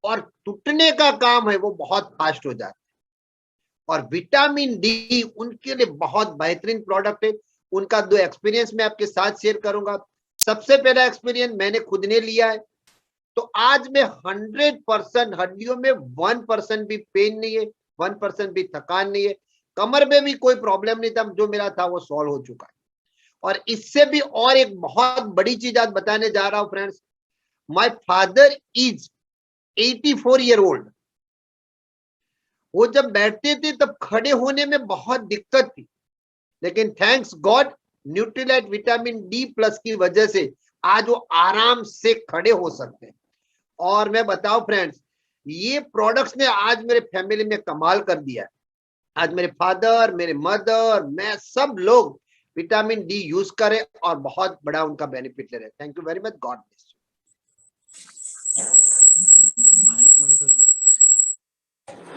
और टूटने का काम है वो बहुत फास्ट हो जाता है। और विटामिन डी उनके लिए बहुत बेहतरीन प्रोडक्ट है। उनका 2 एक्सपीरियंस मैं आपके साथ शेयर करूंगा। सबसे पहला एक्सपीरियंस मैंने खुद ने लिया है, तो आज मैं 100% हड्डियों में 1% भी पेन नहीं है, 1% भी थकान नहीं है, कमर में भी कोई प्रॉब्लम नहीं था, जो मेरा था वो सॉल्व हो चुका है। और इससे भी और एक बहुत बड़ी चीज आज बताने जा रहा हूं friends. My father is 84 year old. वो जब बैठते थे तब खड़े होने में बहुत दिक्कत थी, लेकिन thanks God Nutrilite vitamin D plus की वजह से आज वो आराम से खड़े हो सकते हैं। और मैं बताऊं फ्रेंड्स, ये प्रोडक्ट्स ने आज मेरे फैमिली में कमाल कर दिया है। आज मेरे फादर, मेरे मदर, मैं सब लोग विटामिन डी यूज करें और बहुत बड़ा उनका बेनिफिट ले रहे हैं। Thank you very much, God bless you.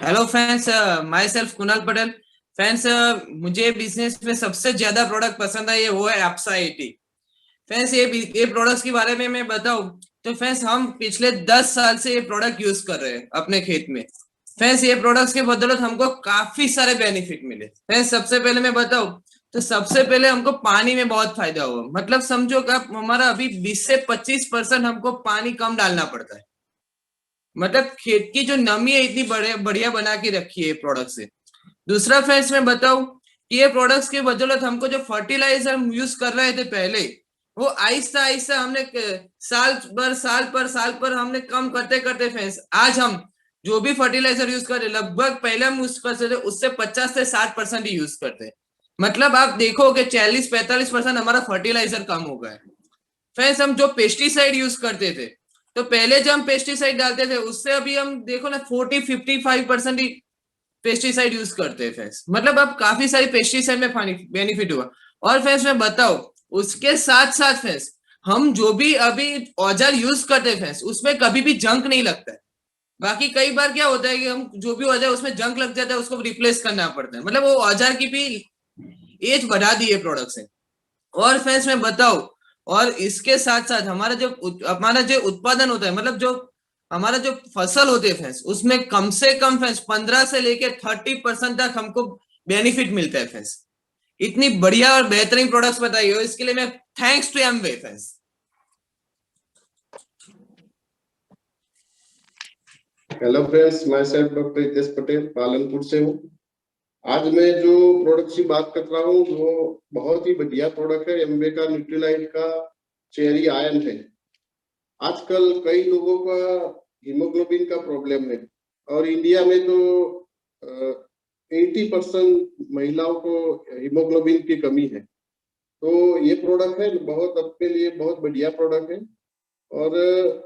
Hello friends, my self Kunal Patel. Friends, मुझे बिजनेस में सबसे ज्यादा प्रोडक्ट पसंद है, ये वो है एप्सा 80। फ्रेंड्स, ये प्रोडक्ट्स के बारे में मैं बताऊं तो फ्रेंड्स, हम पिछले 10 साल से ये प्रोडक्ट यूज कर रहे हैं अपने खेत में। फ्रेंड्स, ये प्रोडक्ट्स के बदौलत हमको काफी सारे बेनिफिट मिले। फ्रेंड्स, सबसे पहले मैं बताऊं तो सबसे पहले हमको पानी में बहुत फायदा हुआ। मतलब समझो कि हमारा अभी 20 से 25% हमको पानी कम डालना पड़ता है। मतलब खेत की जो नमी है इतनी बढ़िया बना के रखी है प्रोडक्ट से। दूसरा फ्रेंड्स मैं बताऊं कि ये प्रोडक्ट्स के बदौलत हमको जो फर्टिलाइजर हम यूज कर रहे थे पहले, वो आहिस्ता आहिस्ता हमने साल पर हमने कम करते करते फ्रेंड्स, आज हम जो भी फर्टिलाइजर यूज कर रहे लगभग पहले हम यूज करते थे उससे 50 से 60% ही यूज करते हैं। मतलब आप देखोगे 40-45% हमारा फर्टिलाइजर कम हो गया है। फ्रेंड्स, हम जो पेस्टिसाइड यूज करते थे तो पहले जब हम पेस्टिसाइड डालते थे उससे अभी हम देखो ना 40-55% ही पेस्टिसाइड यूज करते हैं फ्रेंड्स। मतलब अब काफी सारी पेस्टिसाइड में बेनिफिट हुआ। और फ्रेंड्स मैं बताऊं उसके साथ साथ फ्रेंड्स, हम जो भी अभी औजार यूज करते हैं फ्रेंड्स, उसमें कभी भी जंक नहीं लगता है। बाकी कई बार क्या होता है कि हम जो भी औजार उसमें जंक लग जाता है उसको रिप्लेस करना पड़ता है। मतलब वो औजार की भी एज बढ़ा दी है प्रोडक्ट से। और फ्रेंड्स मैं बताऊं, और इसके साथ साथ हमारा जो उत्पादन होता है, मतलब जो हमारा जो फसल होते हैं फ्रेंड्स, उसमें कम से कम फ्रेंड्स 15 से लेके 30% तक हमको बेनिफिट मिलता है फ्रेंड्स। इतनी बढ़िया और बेहतरीन प्रोडक्ट्स बताई हो, इसके लिए मैं thanks to Amway friends. Hello friends, मैं सेल्फ डॉक्टर हितेश पटेल पालनपुर से हूँ। आज मैं जो प्रोडक्ट की बात कर रहा हूँ वो बहुत ही बढ़िया प्रोडक्ट है। एमवे का न्यूट्रीलाइट का चेरी आयन है। आजकल कई लोगों का हीमोग्लोबिन का प्रॉब्लम है और इंडिया में तो 80% महिलाओं को हीमोग्लोबिन की कमी है। तो ये प्रोडक्ट है बहुत अपने लिए बहुत बढ़िया प्रोडक्ट है और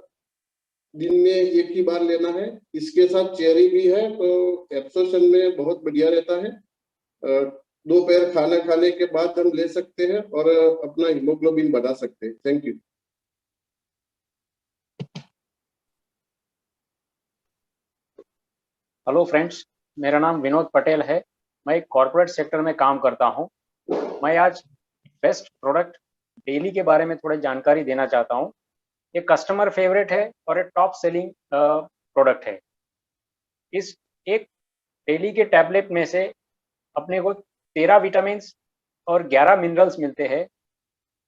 दिन में एक ही बार लेना है। इसके साथ चेरी भी है तो एब्सॉर्प्शन में बहुत बढ़िया रहता है। दोपहर खाना खाने के बाद हम ले सकते हैं और अपना हीमोग्लोबिन बढ़ा सकते हैं। Thank you. हेलो फ्रेंड्स, मेरा नाम विनोद पटेल है। मैं एक कॉर्पोरेट सेक्टर में काम करता हूं। मैं आज बेस्ट प्रोडक्ट डेली के बारे में थोड़ी जानकारी देना चाहता हूं। ये कस्टमर फेवरेट है और एक टॉप सेलिंग प्रोडक्ट है। इस एक डेली के टैबलेट में से अपने को 13 विटामिन और 11 मिनरल्स मिलते हैं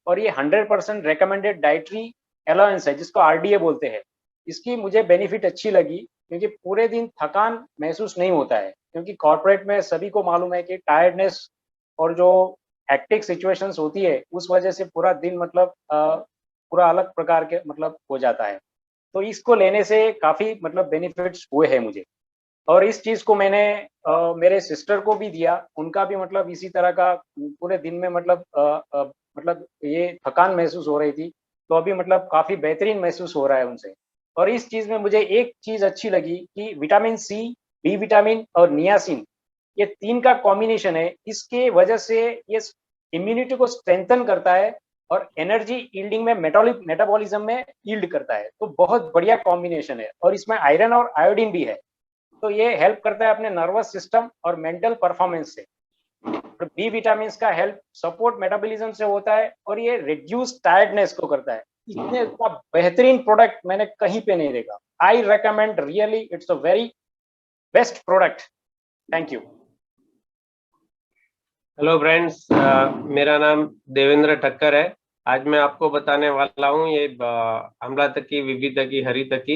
और ये 100% रेकमेंडेड डाइटरी अलाउंस है, जिसको RDA बोलते हैं। इसकी मुझे बेनिफिट अच्छी लगी क्योंकि पूरे दिन थकान महसूस नहीं होता है, क्योंकि कॉर्पोरेट में सभी को मालूम है कि टायर्डनेस और जो हेक्टिक सिचुएशंस होती है उस वजह से पूरा दिन मतलब पूरा अलग प्रकार के मतलब हो जाता है। तो इसको लेने से काफ़ी मतलब बेनिफिट्स हुए हैं मुझे। और इस चीज़ को मैंने मेरे सिस्टर को भी दिया, उनका भी मतलब इसी तरह का पूरे दिन में मतलब ये थकान महसूस हो रही थी, तो अभी मतलब काफ़ी बेहतरीन महसूस हो रहा है उनसे। और इस चीज़ में मुझे एक चीज़ अच्छी लगी कि विटामिन C, B विटामिन और नियासिन, ये 3 का कॉम्बिनेशन है। इसके वजह से ये इम्यूनिटी को स्ट्रेंथन करता है और एनर्जी यील्डिंग में मेटाबॉलिज्म में यील्ड करता है। तो बहुत बढ़िया कॉम्बिनेशन है और इसमें आयरन और आयोडीन भी है, तो ये हेल्प करता है अपने नर्वस सिस्टम और मेंटल परफॉर्मेंस से। और बी विटामिन का हेल्प सपोर्ट मेटाबॉलिज्म से होता है और ये रिड्यूस टायर्डनेस को करता है। इतने का बेहतरीन प्रोडक्ट मैंने कहीं पे नहीं देखा। I recommend really, it's a very best product. Thank you. Hello friends, मेरा नाम देवेंद्र ठक्कर है। आज मैं आपको बताने वाला हूँ ये अम्ला तकी, विबी तकी, हरी तकी,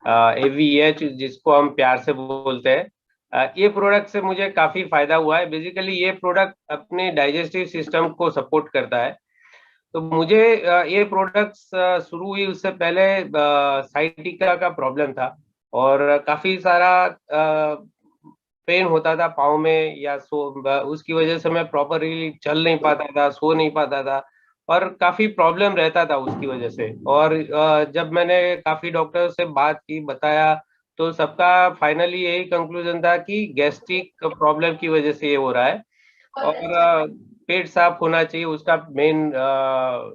AVH जिसको हम प्यार से बोलते हैं। ये प्रोडक्ट से मुझे काफी फायदा हुआ है। बेसिकली ये प्रोडक्ट अपने डाइजेस्टिव सिस्टम को सपोर्ट करता है। तो मुझे ये प्रोडक्ट्स शुरू हुई उससे पहले साइटिका का प्रॉब्लम था और काफी सारा पेन होता था पाँव में या उसकी वजह से मैं प्रॉपरली चल नहीं पाता था, सो नहीं पाता था और काफी प्रॉब्लम रहता था उसकी वजह से। और जब मैंने काफी डॉक्टर से बात की, बताया, तो सबका फाइनली यही कंक्लूजन था कि गैस्ट्रिक प्रॉब्लम की वजह से ये हो रहा है और पेट साफ होना चाहिए, उसका मेन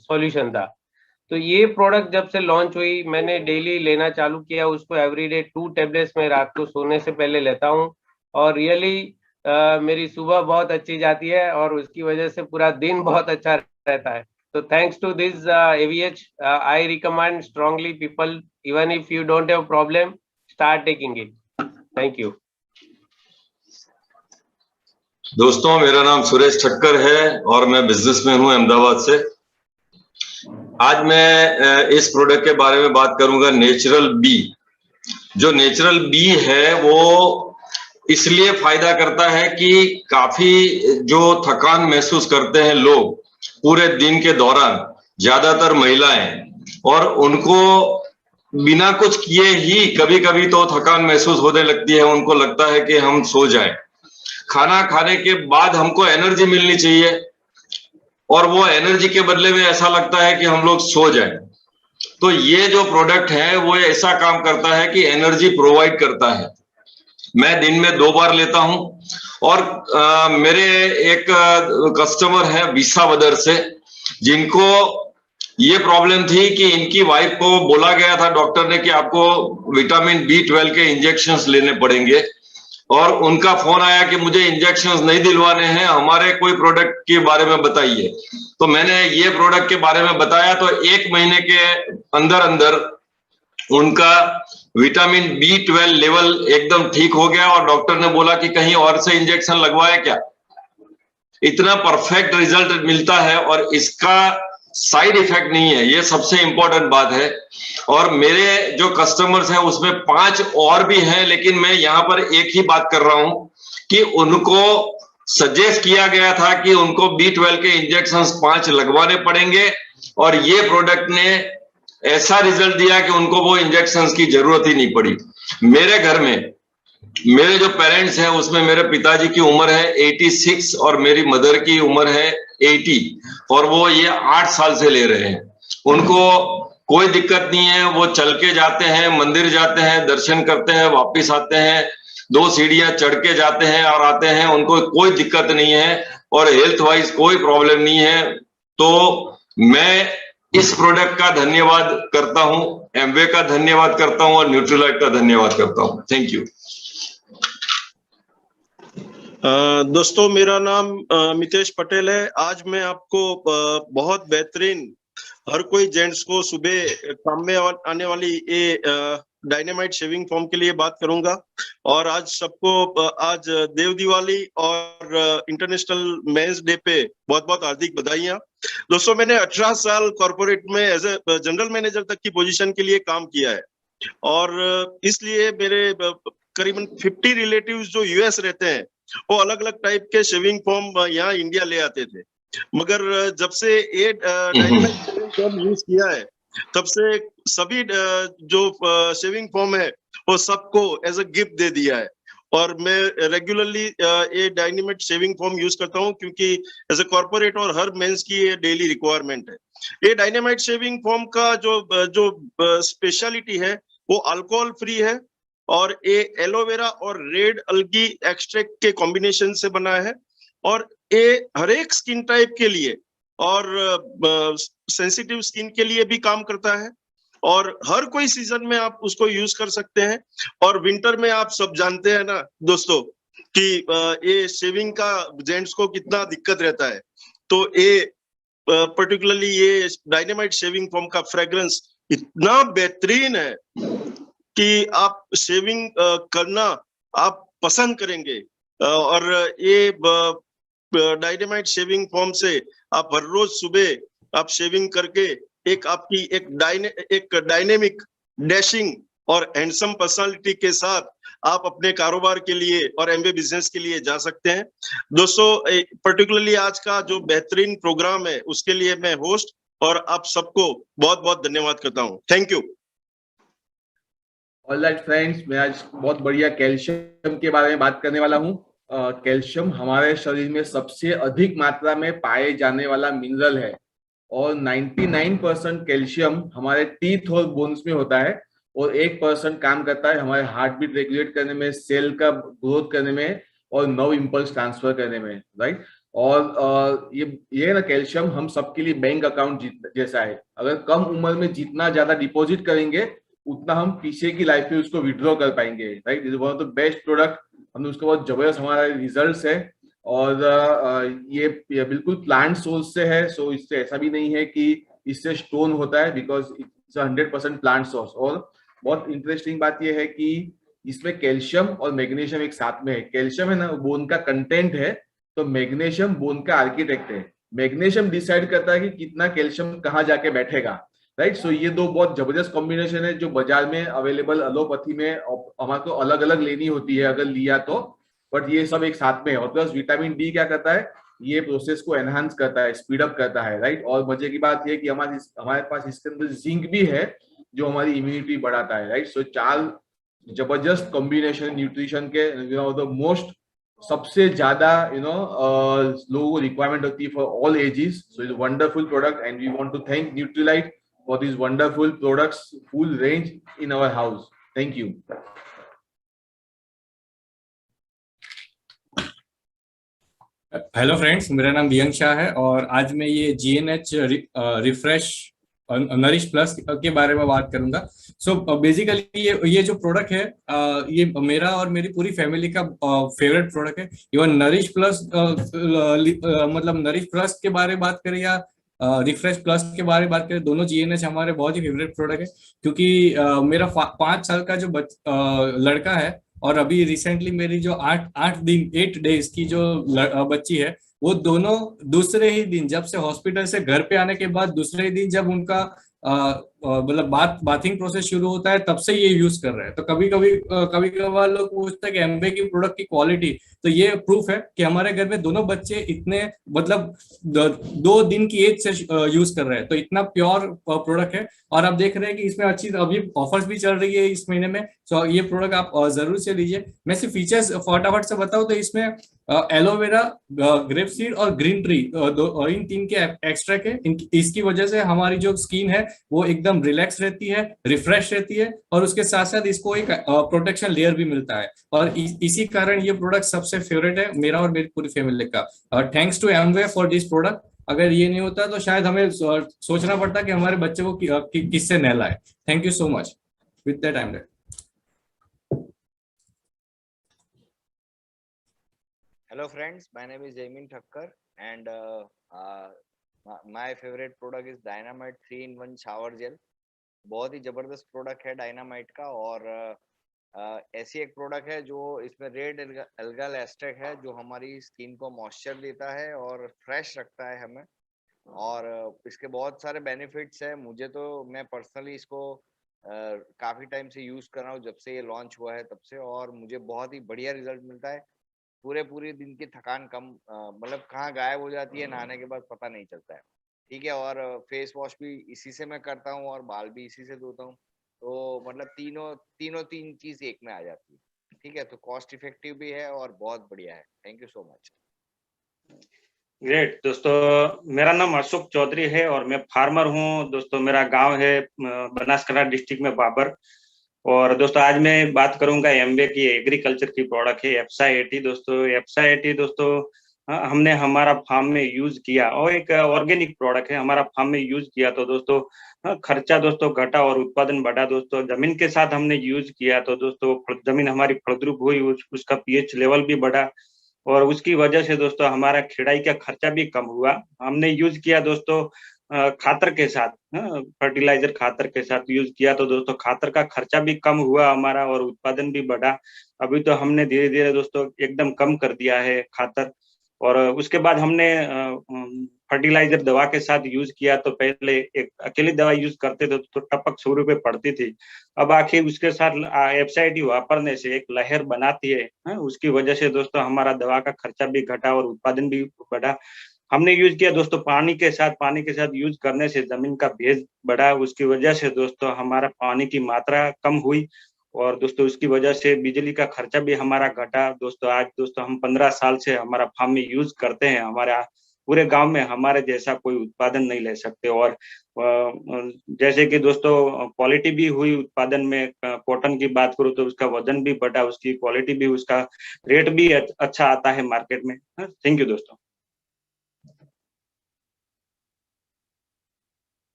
सॉल्यूशन था। तो ये प्रोडक्ट जब से लॉन्च हुई मैंने डेली लेना चालू किया उसको। एवरीडे 2 टैबलेट्स मैं रात को सोने से पहले लेता हूँ और रियली मेरी सुबह बहुत अच्छी जाती है और उसकी वजह से पूरा दिन बहुत अच्छा रहता है। तो thanks to this AVH, I recommend strongly people, even if you don't have problem, start taking it. Thank you. दोस्तों, मेरा नाम सुरेश ठक्कर है और मैं बिजनेसमैन हूं अहमदाबाद से। आज मैं इस प्रोडक्ट के बारे में बात करूंगा, नेचुरल बी। जो नेचुरल बी है वो इसलिए फायदा करता है कि काफी जो थकान महसूस करते हैं लोग पूरे दिन के दौरान, ज्यादातर महिलाएं, और उनको बिना कुछ किए ही कभी कभी तो थकान महसूस होने लगती है। उनको लगता है कि हम सो जाएं। खाना खाने के बाद हमको एनर्जी मिलनी चाहिए और वो एनर्जी के बदले में ऐसा लगता है कि हम लोग सो जाएं। तो ये जो प्रोडक्ट है वो ऐसा काम करता है कि एनर्जी प्रोवाइड करता है। मैं दिन में 2 बार लेता हूं और मेरे एक कस्टमर है विसावदर से, जिनको ये प्रॉब्लम थी कि इनकी वाइफ को बोला गया था डॉक्टर ने कि आपको विटामिन B12 के इंजेक्शंस लेने पड़ेंगे और उनका फोन आया कि मुझे इंजेक्शंस नहीं दिलवाने हैं, हमारे कोई प्रोडक्ट के बारे में बताइए। तो मैंने ये प्रोडक्ट के बारे में बताया तो 1 महीने के अंदर अंदर उनका विटामिन B12 लेवल एकदम ठीक हो गया और डॉक्टर ने बोला कि कहीं और से इंजेक्शन लगवाए क्या। इतना परफेक्ट रिजल्ट मिलता है और इसका साइड इफेक्ट नहीं है, ये सबसे इंपॉर्टेंट बात है। और मेरे जो कस्टमर्स हैं उसमें 5 और भी हैं, लेकिन मैं यहाँ पर एक ही बात कर रहा हूं कि उनको सजेस्ट किया गया था कि उनको B12 के इंजेक्शंस 5 लगवाने पड़ेंगे और ये प्रोडक्ट ने ऐसा रिजल्ट दिया कि उनको वो इंजेक्शंस की जरूरत ही नहीं पड़ी। मेरे घर में मेरे जो पेरेंट्स हैं उसमें मेरे पिताजी की उम्र है 86 और मेरी मदर की उम्र है 80 और वो ये 8 साल से ले रहे हैं। उनको कोई दिक्कत नहीं है, वो चल के जाते हैं, मंदिर जाते हैं, दर्शन करते हैं, वापिस आते हैं, 2 सीढ़ियां चढ़ के जाते हैं और आते हैं, उनको कोई दिक्कत नहीं है और हेल्थ वाइज कोई प्रॉब्लम नहीं है। तो मैं इस प्रोडक्ट का धन्यवाद करता हूं, एमवे का धन्यवाद करता हूं और न्यूट्रीलाइट का धन्यवाद करता हूं। Thank you. दोस्तों, मेरा नाम मितेश पटेल है। आज मैं आपको बहुत बेहतरीन, हर कोई जेंट्स को सुबह काम में आने वाली ये डायनेमाइट शेविंग फोम के लिए बात करूंगा। और आज सबको आज देव दिवाली और इंटरनेशनल मेंस डे पे बहुत बहुत हार्दिक बधाइयां। दोस्तों, मैंने 18 साल कॉर्पोरेट में एज ए जनरल मैनेजर तक की पोजीशन के लिए काम किया है और इसलिए मेरे करीबन 50 रिलेटिव्स जो US रहते हैं वो अलग अलग टाइप के शेविंग फोम यहाँ इंडिया ले आते थे। मगर जब से ये डायनेमाइट शेविंग फोम यूज किया है तब से सभी जो शेविंग फोम है वो सबको एज अ गिफ्ट दे दिया है और मैं रेगुलरली ये डायनेमाइट शेविंग फोम यूज करता हूँ क्योंकि एज ए कॉर्पोरेट और हर मेंस की ये डेली रिक्वायरमेंट है। ये डायनेमाइट शेविंग फोम का जो स्पेशलिटी है वो अल्कोहल फ्री है और ये एलोवेरा और रेड अलगी एक्सट्रैक्ट के कॉम्बिनेशन से बना है और ये हर एक स्किन टाइप के लिए और सेंसिटिव स्किन के लिए भी काम करता है और हर कोई सीजन में आप उसको यूज कर सकते हैं। और विंटर में आप सब जानते हैं ना दोस्तों कि ये शेविंग का जेंट्स को कितना दिक्कत रहता है, तो ये पर्टिकुलरली ये डायनेमाइट शेविंग फोम का फ्रेग्रेंस इतना बेहतरीन है कि आप शेविंग करना आप पसंद करेंगे। और ये डायनेमाइट शेविंग फॉर्म से आप हर रोज सुबह आप शेविंग करके एक आपकी एक डायनेमिक, डैशिंग और हैंडसम पर्सनालिटी के साथ आप अपने कारोबार के लिए और एमबीए बिजनेस के लिए जा सकते हैं। दोस्तों, पर्टिकुलरली आज का जो बेहतरीन प्रोग्राम है उसके लिए मैं होस्ट और आप सबको बहुत बहुत धन्यवाद करता हूं। Thank you. All right friends, मैं आज बहुत बढ़िया कैल्शियम के बारे में बात करने वाला हूँ। कैल्शियम हमारे शरीर में सबसे अधिक मात्रा में पाए जाने वाला मिनरल है और 99% कैल्शियम हमारे टीथ और बोन्स में होता है और 1% काम करता है हमारे हार्ट बीट रेगुलेट करने में, सेल का ग्रोथ करने में और नर्व इंपल्स ट्रांसफर करने में, राइट। और ये ना कैल्शियम हम सबके लिए बैंक अकाउंट जैसा है। अगर कम उम्र में जितना ज्यादा डिपॉजिट करेंगे उतना हम पीछे की लाइफ में उसको विड्रॉ कर पाएंगे, right. Is one of the best product. हमने उसका बहुत जबरदस्त हमारा रिजल्ट्स है और ये बिल्कुल प्लांट सोर्स से है, सो इससे ऐसा भी नहीं है कि इससे स्टोन होता है, बिकॉज इट्स 100% प्लांट सोर्स। और बहुत इंटरेस्टिंग बात यह है कि इसमें कैल्शियम और मैग्नीशियम एक साथ में है। कैल्शियम है ना बोन का कंटेंट है, तो मैग्नीशियम बोन का आर्किटेक्ट है। मैग्नीशियम डिसाइड करता है कि कितना कैल्शियम कहाँ जाके बैठेगा, राइट। सो ये दो बहुत जबरदस्त कॉम्बिनेशन है जो बाजार में अवेलेबल एलोपैथी में हमारे को अलग अलग लेनी होती है अगर लिया तो, बट ये सब एक साथ में है। और प्लस विटामिन डी क्या करता है, ये प्रोसेस को एनहांस करता है, स्पीड अप करता है, राइट। और मजे की बात ये कि हमारे पास इसके अंदर जिंक भी है जो हमारी इम्यूनिटी बढ़ाता है, राइट। सो 4 जबरदस्त कॉम्बिनेशन न्यूट्रिशन के, द मोस्ट सबसे ज्यादा लोगों को रिक्वायरमेंट होती है for all ages. So it's wonderful product and we want to thank Nutrilite for these wonderful products, full range in our house. Thank you. Hello friends, मेरा नाम दियंग शाह है और आज मैं ये GNH रिफ्रेश नरिश प्लस के बारे में बात करूंगा। सो बेसिकली ये जो प्रोडक्ट है ये मेरा और मेरी पूरी फैमिली का फेवरेट प्रोडक्ट है। इवन नरिश प्लस मतलब नरिश प्लस के बारे में बात करें या रिफ्रेश प्लस के बारे में बात करें, दोनों GNH हमारे बहुत ही फेवरेट प्रोडक्ट है। क्योंकि मेरा 5 साल का जो लड़का है और अभी रिसेंटली मेरी जो 8 डेज की जो बच्ची है, वो दोनों दूसरे ही दिन जब से हॉस्पिटल से घर पे आने के बाद दूसरे ही दिन जब उनका मतलब बाथिंग प्रोसेस शुरू होता है तब से ये यूज कर रहे हैं। तो कभी कभार लोग पूछते हैं कि एमबे की प्रोडक्ट की क्वालिटी, तो ये प्रूफ है कि हमारे घर में दोनों बच्चे इतने मतलब 2 दिन की एज से यूज कर रहे हैं, तो इतना प्योर प्रोडक्ट है। और आप देख रहे हैं कि इसमें अच्छी अभी ऑफर्स भी चल रही है इस महीने में, तो ये प्रोडक्ट आप जरूर से लीजिए। मैं सिर्फ फीचर्स फटाफट से बताऊं तो इसमें एलोवेरा, ग्रेप सीड और ग्रीन ट्री इन 3 के एक्सट्रैक्ट है। इसकी वजह से हमारी जो स्किन है वो एकदम रिलैक्स रहती है, रिफ्रेश रहती है और उसके साथ साथ इसको एक प्रोटेक्शन लेयर भी मिलता है। और इसी कारण ये प्रोडक्ट सबसे फेवरेट है मेरा और मेरी पूरी फैमिली का। Thanks to Amway for this product. अगर ये नहीं होता तो शायद हमें सोचना पड़ता कि हमारे बच्चे को किससे नहलाए। Thank you so much. With that I am dead. Hello friends, my name is Jaimin Thakkar and my favorite product is Dynamite 3-in-1 shower gel। बहुत ही जबरदस्त प्रोडक्ट है डायनामाइट का और ऐसी एक प्रोडक्ट है जो इसमें रेड एल्गल एस्ट्रेक है जो हमारी स्किन को मॉइस्चर देता है और फ्रेश रखता है हमें। और इसके बहुत सारे बेनिफिट्स है। मुझे तो मैं पर्सनली इसको काफ़ी टाइम से यूज़ कर रहा हूँ, जब से ये लॉन्च हुआ है तब से, और मुझे बहुत ही बढ़िया रिजल्ट मिलता है। पूरे दिन की थकान कम मतलब कहाँ गायब हो जाती है नहाने के बाद पता नहीं चलता है, ठीक है। और फेस वॉश भी इसी से मैं करता हूँ और बाल भी इसी से धोता हूँ, तो मतलब तीन चीज एक में आ जाती है, ठीक है। तो कॉस्ट इफेक्टिव भी है और बहुत बढ़िया है। Thank you so much. Great दोस्तों, मेरा नाम अशोक चौधरी है और मैं फार्मर हूँ। दोस्तों मेरा गांव है बनासकांठा डिस्ट्रिक्ट में बाबर। और दोस्तों आज मैं बात करूंगा एमबे की एग्रीकल्चर की प्रोडक्ट है एप्सा 80। दोस्तों एप्सा 80 दोस्तों हमने हमारा फार्म में यूज किया और एक ऑर्गेनिक प्रोडक्ट है, हमारा फार्म में यूज किया तो दोस्तों खर्चा दोस्तों घटा और उत्पादन बढ़ा। दोस्तों जमीन के साथ हमने यूज किया तो दोस्तों जमीन हमारी फलद्रुप हुई, उसका पीएच लेवल भी बढ़ा और उसकी वजह से दोस्तों हमारा खेड़ाई का खर्चा भी कम हुआ। हमने यूज किया दोस्तों खातर के साथ, फर्टिलाइजर खातर के साथ यूज किया तो दोस्तों खातर का खर्चा भी कम हुआ हमारा और उत्पादन भी बढ़ा। अभी तो हमने धीरे धीरे दोस्तों एकदम कम कर दिया है खातर। और उसके बाद हमने फर्टिलाइजर दवा के साथ यूज किया। तो पहले एक अकेली दवा यूज करते थे तो टपक शुरू पे पड़ती थी, अब आखिर उसके साथ एफसाइटी वापरने से एक लहर बनाती है, उसकी वजह से दोस्तों हमारा दवा का खर्चा भी घटा और उत्पादन भी बढ़ा। हमने यूज किया दोस्तों पानी के साथ यूज करने से जमीन का भेज बढ़ा, उसकी वजह से दोस्तों हमारा पानी की मात्रा कम हुई और दोस्तों उसकी वजह से बिजली का खर्चा भी हमारा घटा। दोस्तों आज दोस्तों हम 15 साल से हमारा फार्म में यूज करते हैं, हमारे पूरे गांव में हमारे जैसा कोई उत्पादन नहीं ले सकते। और जैसे कि दोस्तों क्वालिटी भी हुई उत्पादन में, कॉटन की बात करूँ तो उसका वजन भी बढ़ा, उसकी क्वालिटी भी, उसका रेट भी अच्छा आता है मार्केट में। थैंक यू दोस्तों।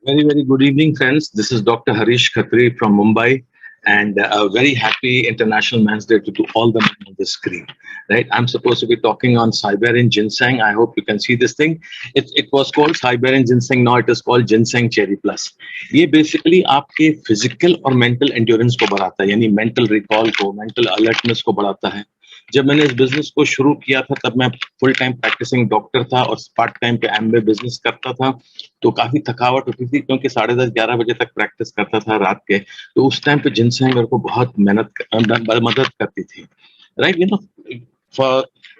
Very, very good evening, friends. This is Dr. Harish Khatri from Mumbai, and a very happy International Men's Day to all the men on the screen. Right? I'm supposed to be talking on Siberian ginseng. I hope you can see this thing. It was called Siberian ginseng. Now it is called Ginseng Cherry Plus. ये basically आपके physical और mental endurance को बढ़ाता है, यानी mental recall को, mental alertness को बढ़ाता है। जब मैंने इस बिजनेस को शुरू किया था तब मैं फुल टाइम प्रैक्टिसिंग डॉक्टर था और पार्ट टाइम पे एमबीए बिजनेस करता था, तो काफी थकावट होती थी क्योंकि 10:30-11 बजे तक प्रैक्टिस करता था रात के। तो उस टाइम पे जिनसेंग मेरे को बहुत मदद करती थी, राइट,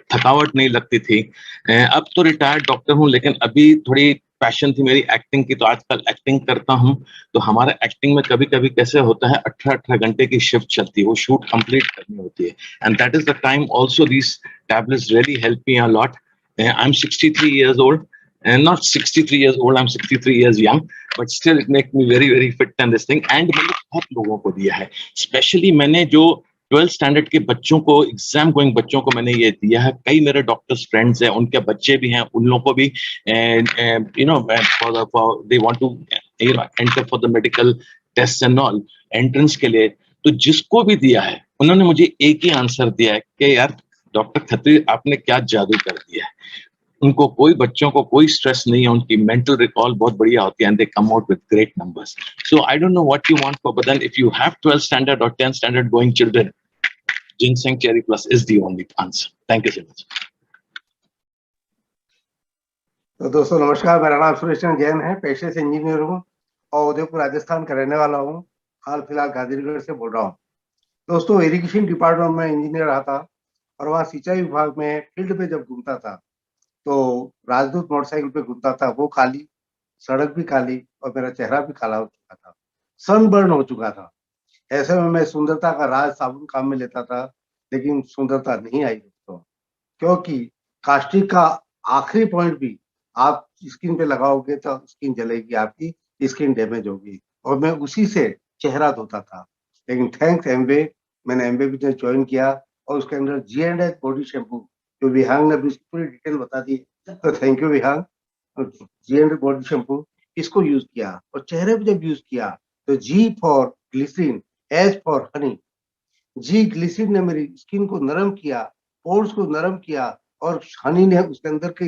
थकावट नहीं लगती थी। अब तो रिटायर्ड डॉक्टर हूँ, लेकिन अभी थोड़ी पैशन थी मेरी एक्टिंग की, तो आजकल एक्टिंग करता हूँ। तो हमारा एक्टिंग में कभी कभी कैसे होता है, 18 घंटे की शिफ्ट चलती है, वो शूट कंप्लीट करनी होती है, and that is the time also these tablets really help me a lot. I am 63 years old, and not 63 years old, I'm 63 years young, but still it makes me very, very fit and this thing. And मैंने बहुत लोगों को दिया है, स्पेशली मैंने जो 12th स्टैंडर्ड के बच्चों को, एग्जाम गोइंग बच्चों को मैंने ये दिया है। कई मेरे डॉक्टर्स फ्रेंड्स हैं, उनके बच्चे भी हैं, उन लोगों को भी they want to enter for the medical test and all, entrance के लिए। तो जिसको भी दिया है उन्होंने मुझे एक ही आंसर दिया है कि यार डॉक्टर खत्री आपने क्या जादू कर दिया है। उनको कोई, बच्चों को कोई स्ट्रेस नहीं है, उनकी मेंटल रिकॉल बहुत बढ़िया होती है, and they come out with great numbers. So I don't know what you want for, but then if you have 12th standard और 10th standard going children, Ginseng Cherry Plus is the only answer. Thank you so much. तो दोस्तों नमस्कार, मेरा नाम सुरेश चंद्र जैन है, पेशे से इंजीनियर हूँ और उदयपुर राजस्थान का रहने वाला हूँ। हाल फिलहाल गांधीनगर से बोल रहा हूँ। दोस्तों इरिगेशन डिपार्टमेंट में इंजीनियर रहा था और वहाँ सिंचाई विभाग में फील्ड पे जब घूमता था तो राजदूत मोटरसाइकिल पे घूमता था, वो काली, सड़क भी काली और मेरा चेहरा भी काला हो चुका था, सनबर्न हो चुका था। ऐसे में मैं सुंदरता का राज साबुन काम में लेता था, लेकिन सुंदरता नहीं आई दोस्तों, क्योंकि कास्टिक का आखिरी पॉइंट भी आप स्किन पे लगाओगे तो स्किन जलेगी, आपकी स्किन डैमेज होगी, और मैं उसी से चेहरा धोता था। लेकिन थैंक्स एमवे, मैंने एमवे बिजनेस ज्वाइन किया और उसके अंदर G&S बॉडी शैम्पू, जो विहांग ने भी पूरी डिटेल बता दी, तो thank you Vihang. G&S body shampoo इसको यूज किया और चेहरे पे जब यूज किया तो G for glycerin, H for honey. G glycerin ने मेरी स्किन को नरम किया, पोर्स को नरम किया, और हनी ने उसके अंदर के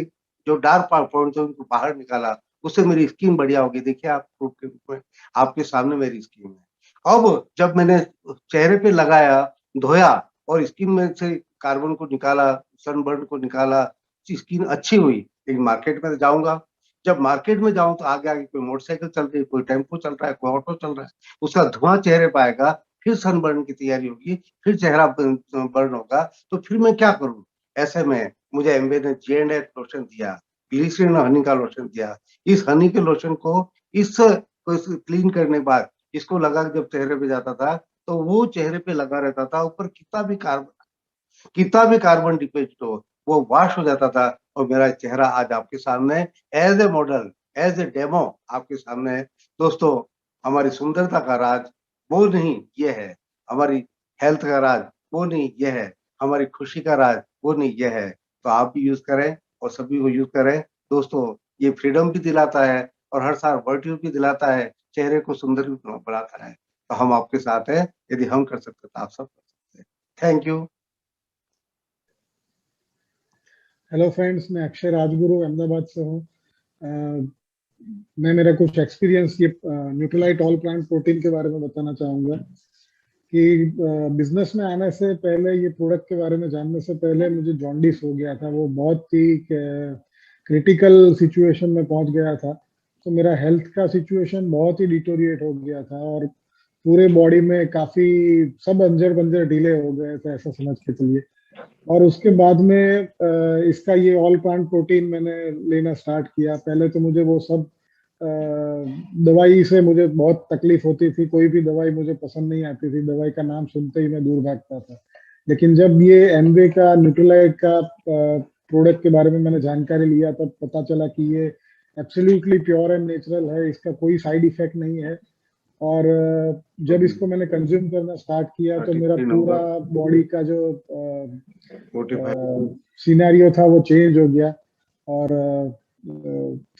जो डार्क पॉइंट थे उनको बाहर निकाला, उससे मेरी स्किन बढ़िया हो गई। देखिए आप प्रूफ के रूप में आपके सामने मेरी स्किन है। अब जब मैंने चेहरे पे लगाया, धोया और स्किन में से कार्बन को निकाला, सनबर्न को निकाला, स्किन अच्छी हुई। लेकिन मार्केट में जाऊंगा, जब मार्केट में जाऊं तो आगे आगे कोई मोटरसाइकिल चल रही है, कोई टेम्पो चल रहा है, कोई ऑटो चल रहा है, उसका धुआं चेहरे पे आएगा, फिर सनबर्न की तैयारी होगी, फिर चेहरा बर्न होगा, तो फिर मैं क्या करूं? ऐसे में मुझे एमवे ने G&S लोशन दिया, ग्लिसरीन और हनी का लोशन दिया। इस हनी के लोशन को क्लीन करने के बाद इसको लगा जब चेहरे पे जाता था तो वो चेहरे पे लगा रहता था, ऊपर कितना भी कार्बन डिपोजिट हो वो वॉश हो जाता था, और मेरा चेहरा आज आपके सामने as a model, as a demo आपके सामने है। दोस्तों हमारी सुंदरता का राज वो नहीं ये है, हमारी हेल्थ का राज वो नहीं ये है, हमारी खुशी का राज वो नहीं ये है। तो आप भी यूज करें और सभी को यूज करें। दोस्तों ये फ्रीडम भी दिलाता है और हर साल वर्च्यू भी दिलाता है, चेहरे को सुंदर भी बनाता है। तो हम आपके साथ हैं, यदि हम कर सकते तो आप सब कर सकते हैं। Thank you. हेलो फ्रेंड्स, मैं अक्षय राजगुरु अहमदाबाद से हूँ। मैं मेरा कुछ एक्सपीरियंस ये न्यूट्रीलाइट ऑल प्लांट प्रोटीन के बारे में बताना चाहूँगा कि बिजनेस में आने से पहले, ये प्रोडक्ट के बारे में जानने से पहले मुझे जॉन्डिस हो गया था। वो बहुत ही क्रिटिकल सिचुएशन में पहुंच गया था। तो मेरा हेल्थ का सिचुएशन बहुत ही डिटोरिएट हो गया था और पूरे बॉडी में काफी सब अंजर बंजर ढीले हो गए थे, ऐसा समझ के चलिए। और उसके बाद में इसका ये ऑल प्लांट प्रोटीन मैंने लेना स्टार्ट किया। पहले तो मुझे वो सब दवाई से मुझे बहुत तकलीफ होती थी, कोई भी दवाई मुझे पसंद नहीं आती थी, दवाई का नाम सुनते ही मैं दूर भागता था। लेकिन जब ये एमवे का न्यूट्रीलाइट का प्रोडक्ट के बारे में मैंने जानकारी लिया, तब पता चला कि ये एब्सोल्युटली प्योर एंड नेचुरल है, इसका कोई साइड इफेक्ट नहीं है। और जब इसको मैंने कंज्यूम करना स्टार्ट किया तो मेरा पूरा बॉडी का जो सिनेरियो था वो चेंज हो गया। और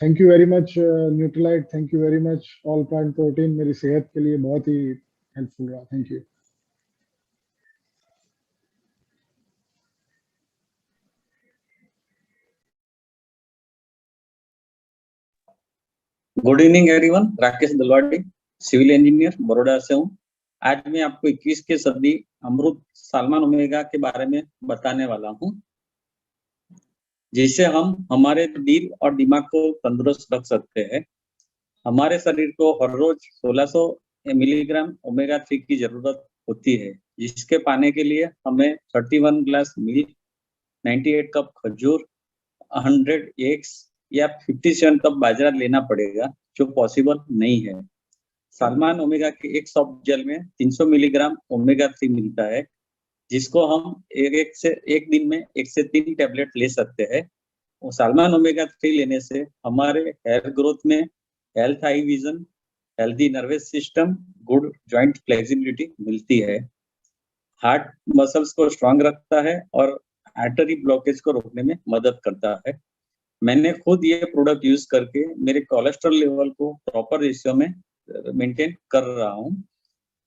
thank you very much Nutrilite, thank you very much all plant protein, मेरी सेहत के लिए बहुत ही हेल्पफुल रहा। Thank you. Good evening everyone, Rakesh Dalwadi, civil engineer, Baroda से हूँ। आज मैं आपको 21वीं सदी अमृत सलमान ओमेगा के बारे में बताने वाला हूँ, जिससे हम हमारे दिल और दिमाग को तंदुरुस्त रख सकते हैं। हमारे शरीर को हर रोज 1600 मिलीग्राम ओमेगा 3 की जरूरत होती है, जिसके पाने के लिए हमें 31 ग्लास मिल्क, 98 कप खजूर, 100 एग्स या 57 कप बाजरा लेना पड़ेगा, जो पॉसिबल नहीं है। सलमान ओमेगा के एक सॉफ्ट जेल में 300 मिलीग्राम ओमेगा 3 मिलता है, जिसको हम एक दिन में 1 से 3 टैबलेट ले सकते हैं। सलमान ओमेगा 3 लेने से हमारे हेयर ग्रोथ में health, eye vision, healthy nervous system, good joint flexibility मिलती है। हार्ट मसल्स को स्ट्रांग रखता है और आर्टरी ब्लॉकेज को रोकने में मदद करता है। मैंने खुद ये प्रोडक्ट यूज करके मेरे कोलेस्ट्रॉल लेवल को प्रॉपर रेशियो में मेंटेन कर रहा हूँ।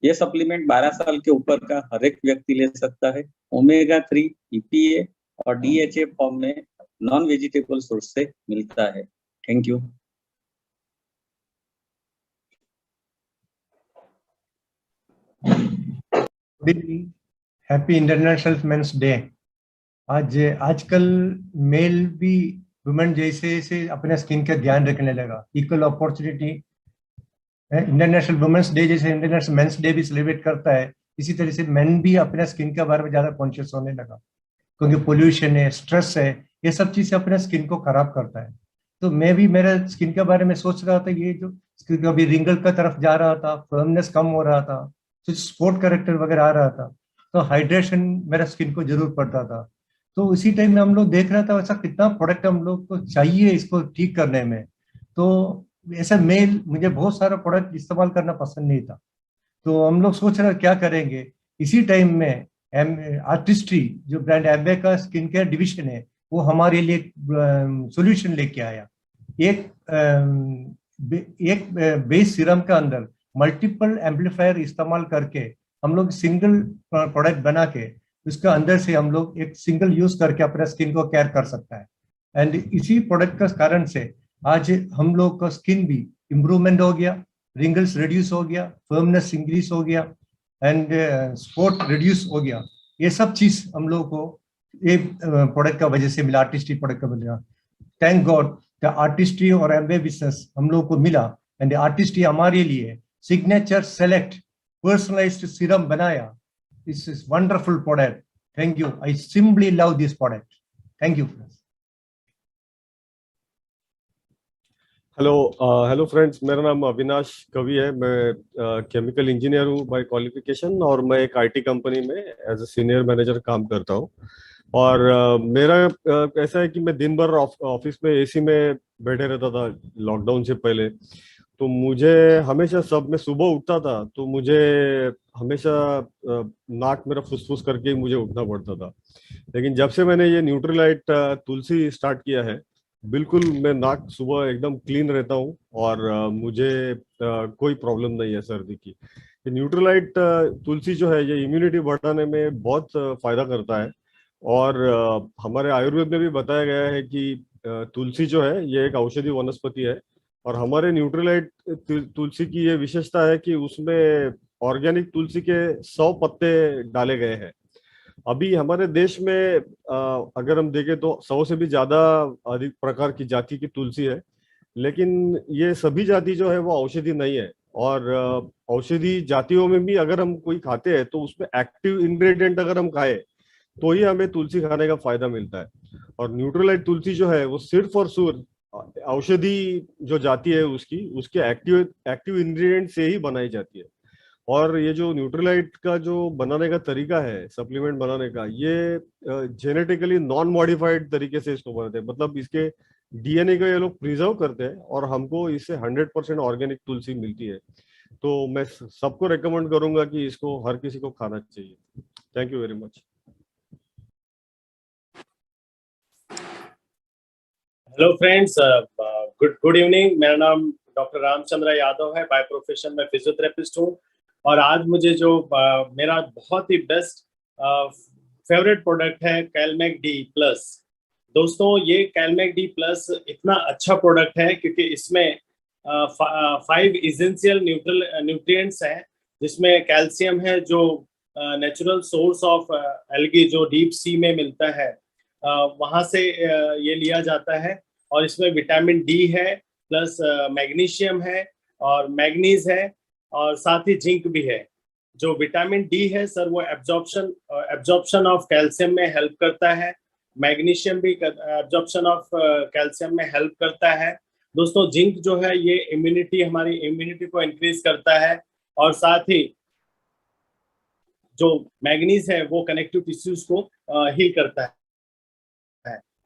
ये सप्लीमेंट 12 साल के ऊपर का हर एक व्यक्ति ले सकता है। ओमेगा 3 EPA और DHA फॉर्म में नॉन वेजिटेबल सोर्स से मिलता है। Thank you. Good evening, happy international men's day. आजकल मेल भी वुमेन जैसे अपने स्किन का ध्यान रखने लगा। Equal opportunity, international women's day जैसे इंटरनेशनल मेंस डे भी सेलिब्रेट करता है, इसी तरह से मेन भी अपने स्किन के बारे में ज्यादा कॉन्शियस होने लगा, क्योंकि पोल्यूशन है, स्ट्रेस है, ये सब चीजें अपने स्किन को खराब करता है। तो मैं भी मेरे स्किन के बारे में सोच रहा था, ये जो स्किन अभी रिंगल का तरफ जा रहा था, फर्मनेस कम हो रहा था, तो स्पॉट कैरेक्टर वगैरह आ रहा था, तो हाइड्रेशन मेरा स्किन को जरूर पड़ता था। तो उसी टाइम में हम लोग देख रहा था ऐसा कितना प्रोडक्ट हम लोग को चाहिए इसको ठीक करने में। तो ऐसा मेल मुझे बहुत सारा प्रोडक्ट इस्तेमाल करना पसंद नहीं था, तो हम लोग सोच रहे क्या करेंगे। इसी टाइम में आर्टिस्ट्री जो ब्रांड एम्बे का स्किन केयर डिविजन है, वो हमारे लिए सॉल्यूशन लेके आया। एक बेस सीरम के अंदर मल्टीपल एम्पलीफायर इस्तेमाल करके हम लोग सिंगल प्रोडक्ट बना के उसके अंदर से हम लोग एक सिंगल यूज करके अपने स्किन को केयर कर सकता है। एंड इसी प्रोडक्ट का कारण से आज हम लोग का स्किन भी इम्प्रूवमेंट हो गया, रिंगल्स रिड्यूस हो गया, फर्मनेस इंक्रीज हो गया एंड स्पॉट रिड्यूस हो गया। ये सब चीज हम लोग को ये प्रोडक्ट का वजह से मिला, आर्टिस्ट्री प्रोडक्ट का मिला। थैंक गॉड द आर्टिस्ट्री और एम्बे बिजनेस हम लोग को मिला एंड आर्टिस्ट्री हमारे लिए सिग्नेचर सेलेक्ट पर्सनलाइज्ड सीरम बनाया। This is wonderful product. Thank you. I simply love this product. Thank you. Hello friends, मेरा नाम अविनाश कवि है। मैं केमिकल इंजीनियर हूँ बाय क्वालिफिकेशन और मैं एक आईटी कंपनी में एज ए सीनियर मैनेजर काम करता हूँ। और मेरा ऐसा है कि मैं दिन भर ऑफिस में एसी में बैठे रहता था लॉकडाउन से पहले। तो मुझे हमेशा मैं सुबह उठता था तो मुझे हमेशा नाक मेरा फुसफुस करके ही मुझे उठना पड़ता था। लेकिन जब से मैंने ये न्यूट्रीलाइट तुलसी स्टार्ट किया है, बिल्कुल मैं नाक सुबह एकदम क्लीन रहता हूँ और मुझे कोई प्रॉब्लम नहीं है सर्दी की। ये न्यूट्रीलाइट तुलसी जो है ये इम्यूनिटी बढ़ाने में बहुत फायदा करता है। और हमारे आयुर्वेद में भी बताया गया है कि तुलसी जो है ये एक औषधि वनस्पति है। और हमारे न्यूट्रीलाइट तुलसी की ये विशेषता है कि उसमें ऑर्गेनिक तुलसी के 100 पत्ते डाले गए हैं। अभी हमारे देश में अगर हम देखें तो 100 से भी ज्यादा अधिक प्रकार की जाति की तुलसी है, लेकिन ये सभी जाति जो है वो औषधि नहीं है। और औषधि जातियों में भी अगर हम कोई खाते हैं तो उसमें एक्टिव इंग्रेडिएंट अगर हम खाए तो ही हमें तुलसी खाने का फायदा मिलता है। और न्यूट्रीलाइट तुलसी जो है वो सिर्फ और सिर्फ औषधि जो जाति है उसके एक्टिव इंग्रेडिएंट से ही बनाई जाती है। और ये जो न्यूट्रीलाइट का जो बनाने का तरीका है, सप्लीमेंट बनाने का, ये जेनेटिकली नॉन मॉडिफाइड तरीके से इसको बनाते हैं। मतलब इसके डीएनए को ये लोग प्रिजर्व करते हैं और हमको इससे 100% ऑर्गेनिक तुलसी मिलती है। तो मैं सबको रेकमेंड करूंगा कि इसको हर किसी को खाना चाहिए। Thank you very much. Hello friends, good evening. मेरा नाम डॉक्टर रामचंद्र यादव है। बाय प्रोफेशन मैं फिजियोथेरेपिस्ट हूँ और आज मुझे जो मेरा बहुत ही बेस्ट फेवरेट प्रोडक्ट है कैलमेक डी प्लस। दोस्तों, ये कैलमेक डी प्लस इतना अच्छा प्रोडक्ट है क्योंकि इसमें 5 एसेंशियल न्यूट्रिएंट्स हैं, जिसमें कैल्शियम है जो नेचुरल सोर्स ऑफ एल्गी जो डीप सी में मिलता है, वहाँ से ये लिया जाता है। और इसमें विटामिन डी है, प्लस मैग्नीशियम है और मैग्नीज है और साथ ही जिंक भी है। जो विटामिन डी है सर, वो एब्जॉर्प्शन ऑफ कैल्शियम में हेल्प करता है। मैग्नीशियम भी एब्जॉर्प्शन ऑफ कैल्शियम में हेल्प करता है। दोस्तों, जिंक जो है ये हमारी इम्यूनिटी को इंक्रीज करता है और साथ ही जो मैग्नीज है वो कनेक्टिव टिश्यूज को हील करता है।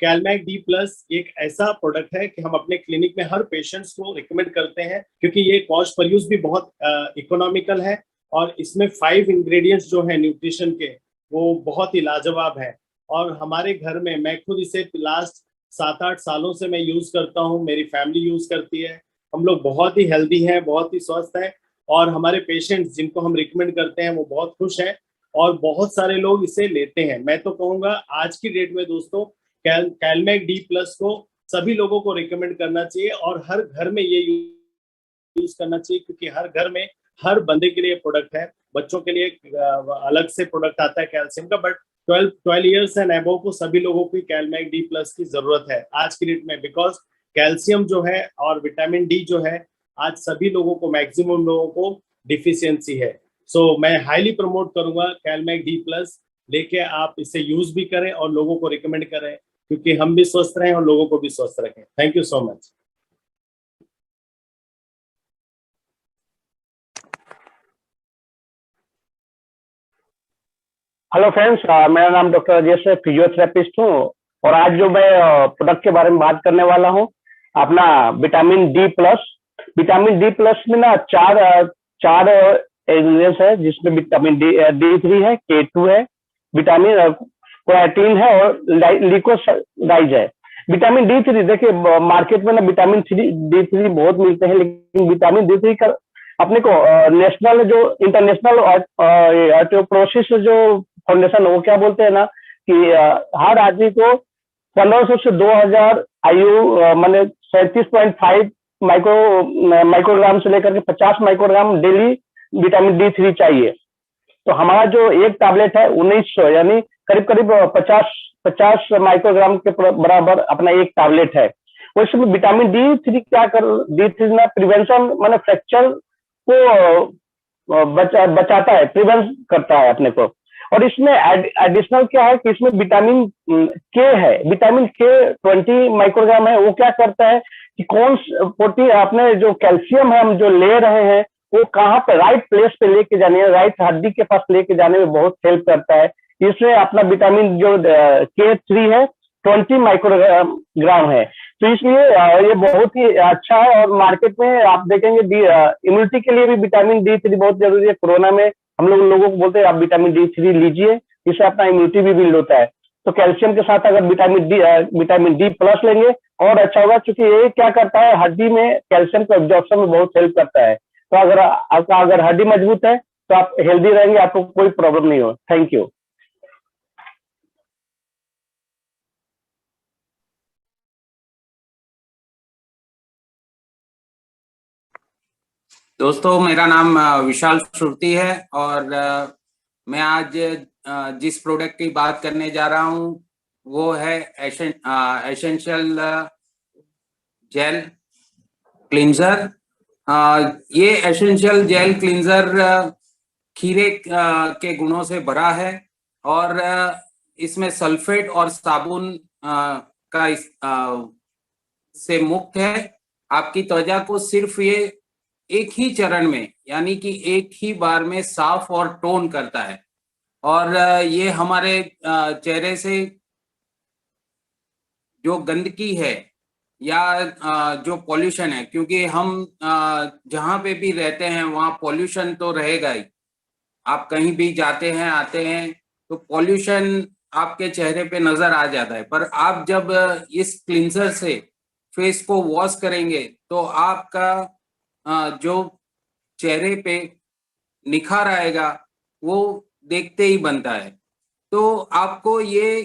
कैलमेक डी प्लस एक ऐसा प्रोडक्ट है कि हम अपने क्लिनिक में हर पेशेंट्स को रिकमेंड करते हैं क्योंकि ये कॉस्ट पर यूज भी बहुत इकोनॉमिकल है और इसमें 5 इंग्रेडिएंट्स जो है न्यूट्रिशन के वो बहुत ही लाजवाब है। और हमारे घर में मैं खुद इसे लास्ट 7-8 सालों से मैं यूज करता हूँ, मेरी फैमिली यूज करती है। हम लोग बहुत ही हेल्दी हैं, बहुत ही स्वस्थ हैं और हमारे पेशेंट्स जिनको हम रिकमेंड करते हैं वो बहुत खुश हैं और बहुत सारे लोग इसे लेते हैं। मैं तो कहूँगा आज की डेट में दोस्तों कैलमेक डी प्लस को सभी लोगों को रिकमेंड करना चाहिए और हर घर में ये यूज करना चाहिए क्योंकि हर घर में हर बंदे के लिए प्रोडक्ट है। बच्चों के लिए अलग से प्रोडक्ट आता है कैल्शियम का, बट 12 इयर्स एंड अबव को सभी लोगों को कैलमेक डी प्लस की जरूरत है आज की डेट में, बिकॉज कैल्शियम जो है और विटामिन डी जो है आज सभी लोगों को, मैक्सिमम लोगों को डिफिशियंसी है। सो मैं हाईली प्रमोट करूंगा कैलमेक डी प्लस लेके आप इसे यूज भी करें और लोगों को रिकमेंड करें क्योंकि हम भी स्वस्थ रहें और लोगों को भी स्वस्थ रखें। Thank you so much. Hello friends, मेरा नाम डॉक्टर राजेश है, फिजियोथेरेपिस्ट हूँ और आज जो मैं प्रोडक्ट के बारे में बात करने वाला हूँ अपना vitamin D plus. Vitamin D plus में ना चार इंग्रेडिएंट्स है जिसमें विटामिन D3 है, K2 है, विटामिन क्रोटीन है और लिकोसाइड है। विटामिन D3 देखिए मार्केट में ना विटामिन D3 बहुत मिलते हैं, लेकिन विटामिन D3 का अपने को नेशनल जो इंटरनेशनल ऑस्टियोपोरोसिस जो फाउंडेशन वो क्या बोलते हैं ना कि हर आदमी को 1500 से 2000 आयु माने 37.5 माइक्रोग्राम से लेकर के 50 माइक्रोग्राम डेली विटामिन D3 चाहिए। तो हमारा जो एक टैबलेट है 1900 यानी करीब करीब 50 माइक्रोग्राम के बराबर अपना एक टैबलेट है। उसमें विटामिन D3 D3 ना प्रिवेंशन माने फ्रैक्चर को बचाता है, प्रिवेंट करता है अपने को। और इसमें एडिशनल क्या है कि इसमें विटामिन के है, विटामिन के 20 माइक्रोग्राम है। वो क्या करता है कि कौन प्रोटीन अपने जो कैल्शियम है हम जो ले रहे हैं वो कहाँ पे राइट प्लेस पे लेके जाने, राइट हड्डी के पास लेके जाने में बहुत हेल्प करता है। इसमें अपना विटामिन जो K3 है 20 माइक्रोग्राम है, तो इसलिए ये बहुत ही अच्छा है। और मार्केट में आप देखेंगे इम्यूनिटी के लिए भी विटामिन D3 बहुत जरूरी है। कोरोना में हम लोगों को बोलते हैं आप विटामिन D3 लीजिए, इससे अपना इम्यूनिटी भी बिल्ड होता है। तो कैल्शियम के साथ अगर विटामिन डी प्लस लेंगे और अच्छा होगा, क्योंकि ये क्या करता है हड्डी में कैल्शियम को एब्जॉर्प्शन में बहुत हेल्प करता है। तो अगर हड्डी मजबूत है तो आप हेल्दी रहेंगे, आपको कोई प्रॉब्लम नहीं हो। Thank you. दोस्तों मेरा नाम विशाल श्रुति है और मैं आज जिस प्रोडक्ट की बात करने जा रहा हूँ वो है एसेंशियल जेल क्लींजर। ये एसेंशियल जेल क्लींजर खीरे के गुणों से भरा है और इसमें सल्फेट और साबुन का से मुक्त है। आपकी त्वचा को सिर्फ ये एक ही चरण में यानी कि एक ही बार में साफ और टोन करता है और ये हमारे चेहरे से जो गंदगी है या जो पॉल्यूशन है, क्योंकि हम जहाँ पे भी रहते हैं वहाँ पॉल्यूशन तो रहेगा ही। आप कहीं भी जाते हैं आते हैं तो पॉल्यूशन आपके चेहरे पे नजर आ जाता है, पर आप जब इस क्लींजर से फेस को वॉश करेंगे तो आपका जो चेहरे पे निखार आएगा वो देखते ही बनता है। तो आपको ये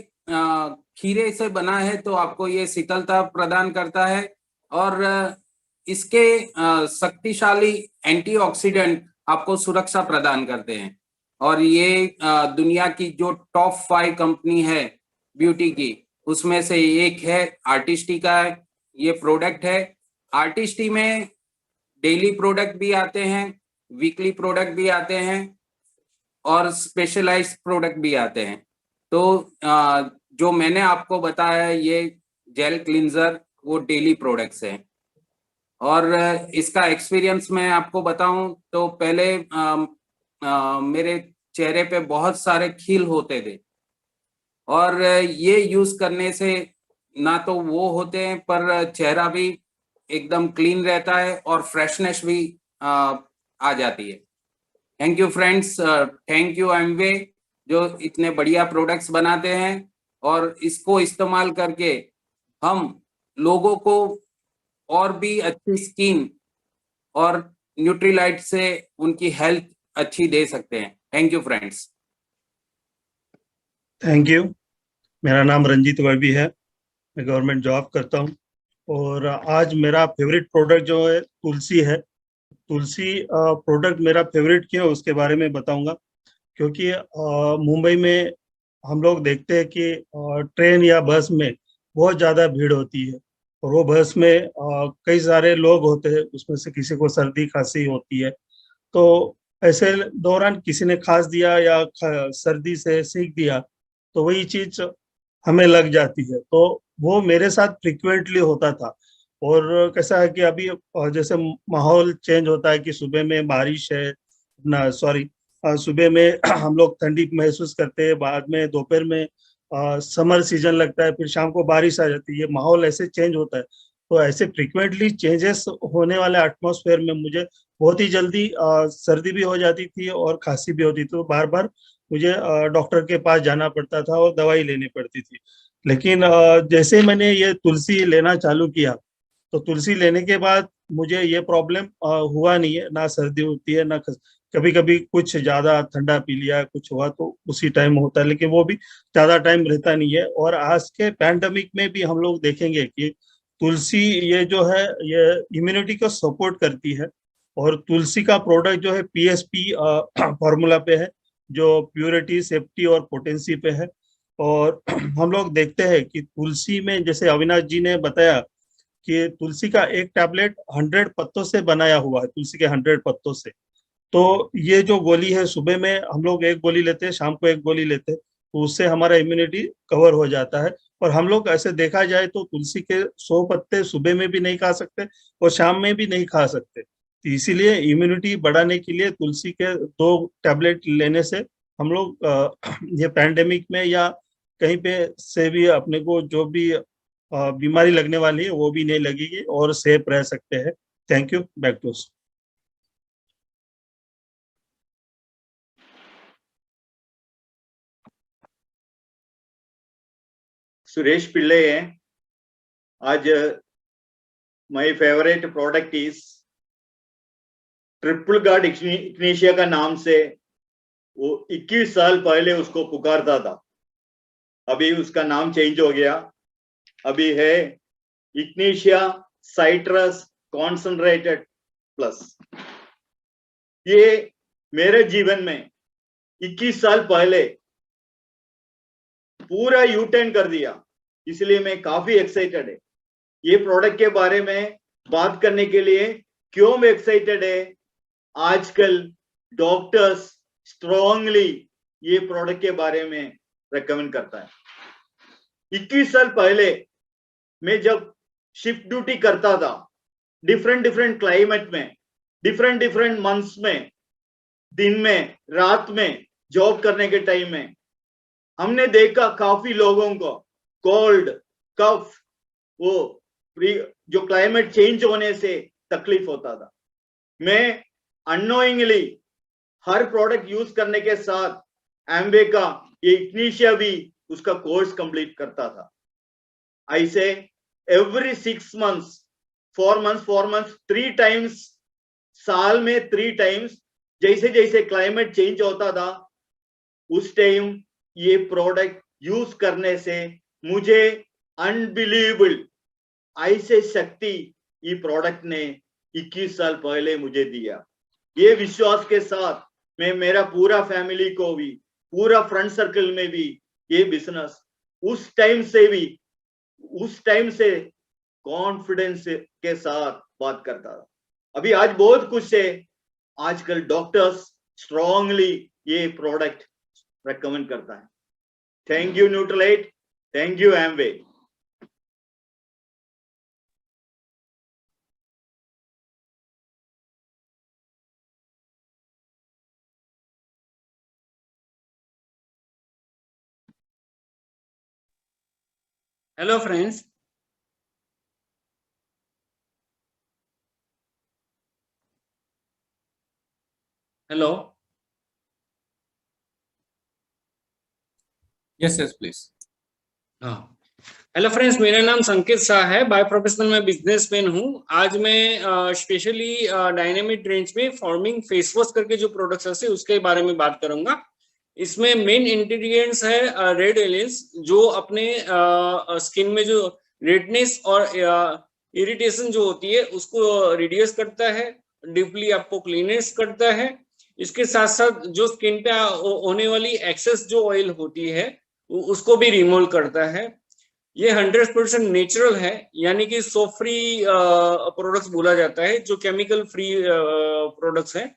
खीरे से बना है तो आपको ये शीतलता प्रदान करता है और इसके शक्तिशाली एंटीऑक्सीडेंट आपको सुरक्षा प्रदान करते हैं। और ये दुनिया की जो टॉप 5 कंपनी है ब्यूटी की उसमें से एक है, आर्टिस्टी का ये प्रोडक्ट है। आर्टिस्टी में डेली प्रोडक्ट भी आते हैं, वीकली प्रोडक्ट भी आते हैं और स्पेशलाइज्ड प्रोडक्ट भी आते हैं। तो जो मैंने आपको बताया ये जेल क्लींजर वो डेली प्रोडक्ट्स हैं। और इसका एक्सपीरियंस मैं आपको बताऊं तो पहले मेरे चेहरे पे बहुत सारे खील होते थे और ये यूज करने से ना तो वो होते हैं पर चेहरा भी एकदम क्लीन रहता है और फ्रेशनेस भी आ जाती है। Thank you friends, thank you Amway जो इतने बढ़िया प्रोडक्ट्स बनाते हैं और इसको इस्तेमाल करके हम लोगों को और भी अच्छी स्किन और न्यूट्रीलाइट से उनकी हेल्थ अच्छी दे सकते हैं। Thank you friends. Thank you. मेरा नाम रंजीत वर्बी है, मैं गवर्नमेंट जॉब करता हूँ और आज मेरा फेवरेट प्रोडक्ट जो है तुलसी है। तुलसी प्रोडक्ट मेरा फेवरेट क्यों है उसके बारे में बताऊंगा, क्योंकि मुंबई में हम लोग देखते हैं कि ट्रेन या बस में बहुत ज़्यादा भीड़ होती है और वो बस में कई सारे लोग होते हैं, उसमें से किसी को सर्दी खांसी होती है। तो ऐसे दौरान किसी ने खांस दिया या सर्दी से सीख दिया तो वही चीज हमें लग जाती है। तो वो मेरे साथ फ्रिक्वेंटली होता था। और कैसा है कि अभी जैसे माहौल चेंज होता है कि सुबह में बारिश है ना, सॉरी सुबह में हम लोग ठंडी महसूस करते हैं, बाद में दोपहर में समर सीजन लगता है, फिर शाम को बारिश आ जाती है, माहौल ऐसे चेंज होता है। तो ऐसे फ्रिक्वेंटली चेंजेस होने वाले एटमॉस्फेयर में मुझे बहुत ही जल्दी सर्दी भी हो जाती थी और खांसी भी होती थी। तो बार बार मुझे डॉक्टर के पास जाना पड़ता था और दवाई लेनी पड़ती थी। लेकिन जैसे मैंने ये तुलसी लेना चालू किया तो तुलसी लेने के बाद मुझे ये प्रॉब्लम हुआ नहीं है, ना सर्दी होती है ना कभी कभी कुछ ज्यादा ठंडा पी लिया कुछ हुआ तो उसी टाइम होता है, लेकिन वो भी ज्यादा टाइम रहता नहीं है। और आज के पैंडेमिक में भी हम लोग देखेंगे कि तुलसी ये जो है ये इम्यूनिटी को सपोर्ट करती है। और तुलसी का प्रोडक्ट जो है PSP फॉर्मूला पे है, जो प्योरिटी, सेफ्टी और पोटेंसी पे है। और हम लोग देखते हैं कि तुलसी में जैसे अविनाश जी ने बताया कि तुलसी का एक टैबलेट 100 पत्तों से बनाया हुआ है, तुलसी के 100 पत्तों से। तो ये जो गोली है सुबह में हम लोग एक गोली लेते हैं, शाम को एक गोली लेते हैं, तो उससे हमारा इम्यूनिटी कवर हो जाता है। और हम लोग ऐसे देखा जाए तो तुलसी के 100 पत्ते सुबह में भी नहीं खा सकते और शाम में भी नहीं खा सकते। तो इसीलिए इम्यूनिटी बढ़ाने के लिए तुलसी के 2 टैबलेट लेने से हम लोग ये पैंडेमिक में या कहीं पे से भी अपने को जो भी बीमारी लगने वाली है वो भी नहीं लगेगी और सेफ रह सकते हैं। Thank you. Back to Suresh Pillai. आज my favorite product is triple guard इग्निशिया का नाम से वो 21 साल पहले उसको पुकारता था, अभी उसका नाम चेंज हो गया, अभी है इग्निशिया साइट्रस कॉन्सेंट्रेटेड प्लस। ये मेरे जीवन में 21 साल पहले पूरा यू टर्न कर दिया, इसलिए मैं काफी एक्साइटेड है ये प्रोडक्ट के बारे में बात करने के लिए। क्यों मैं एक्साइटेड है? आजकल डॉक्टर्स स्ट्रांगली ये प्रोडक्ट के बारे में रेकमेंड करता है। 21 साल पहले मैं जब शिफ्ट ड्यूटी करता था, डिफरेंट क्लाइमेट में, डिफरेंट मंथ्स में, दिन में, रात में जॉब करने के टाइम में हमने देखा काफी लोगों को कोल्ड, कफ, वो जो क्लाइमेट चेंज होने से तकलीफ होता था। मैं अननोइंगली हर प्रोडक्ट यूज करने के साथ एम्बे का ये इग्निशिया भी उसका कोर्स कंप्लीट करता था। ऐसे एवरी 6 months, 4 months, 3 times, साल में 3 times, जैसे जैसे क्लाइमेट चेंज होता था उस टाइम ये प्रोडक्ट यूज करने से मुझे अनबिलीवेबल ऐसे शक्ति ये प्रोडक्ट ने 21 साल पहले मुझे दिया। ये विश्वास के साथ मैं मेरा पूरा फैमिली को भी, पूरा फ्रेंड सर्कल में भी ये बिजनेस उस टाइम से कॉन्फिडेंस के साथ बात करता था। अभी आज बहुत कुछ है, आजकल डॉक्टर्स स्ट्रांगली ये प्रोडक्ट रेकमेंड करता है। Thank you Nutrilite, thank you Amway. Hello friends, hello, yes please। हाँ, हेलो फ्रेंड्स, मेरा नाम संकेत शाह है। बाय प्रोफेशनल मैं बिजनेसमैन हूँ। आज मैं स्पेशली डायनेमिक रेंज में फॉर्मिंग फेस वॉश करके जो प्रोडक्ट्स है उसके बारे में बात करूंगा। इसमें मेन इंग्रेडिएंट्स है रेड एलियंस, जो अपने स्किन में जो रेडनेस और इरिटेशन जो होती है उसको रिड्यूस करता है, डीपली आपको क्लीनेस करता है। इसके साथ साथ जो स्किन पे होने वाली एक्सेस जो ऑयल होती है उसको भी रिमूव करता है। ये 100% नेचुरल है, यानी कि सोप फ्री प्रोडक्ट्स बोला जाता है, जो केमिकल फ्री प्रोडक्ट्स हैं,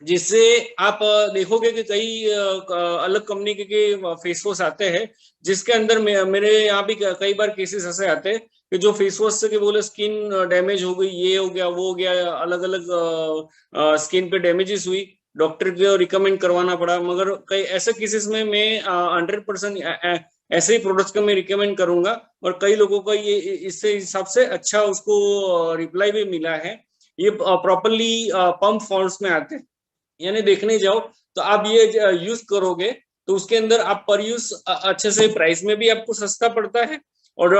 जिससे आप देखोगे कि कई अलग कंपनी के फेस वॉश आते हैं जिसके अंदर मेरे यहाँ भी कई बार केसेस ऐसे आते हैं कि जो फेस वॉश से कि बोले स्किन डैमेज हो गई, ये हो गया, वो हो गया, अलग अलग स्किन पे डैमेजेस हुई, डॉक्टर को रिकमेंड करवाना पड़ा। मगर कई ऐसे केसेस में मैं 100% ऐसे ही प्रोडक्ट्स का मैं रिकमेंड करूंगा और कई लोगों का ये इससे हिसाब से अच्छा उसको रिप्लाई भी मिला है। ये प्रॉपरली पंप फॉर्म्स में आते हैं, यानी देखने जाओ तो आप ये यूज करोगे तो उसके अंदर आप पर यूज अच्छे से प्राइस में भी आपको सस्ता पड़ता है और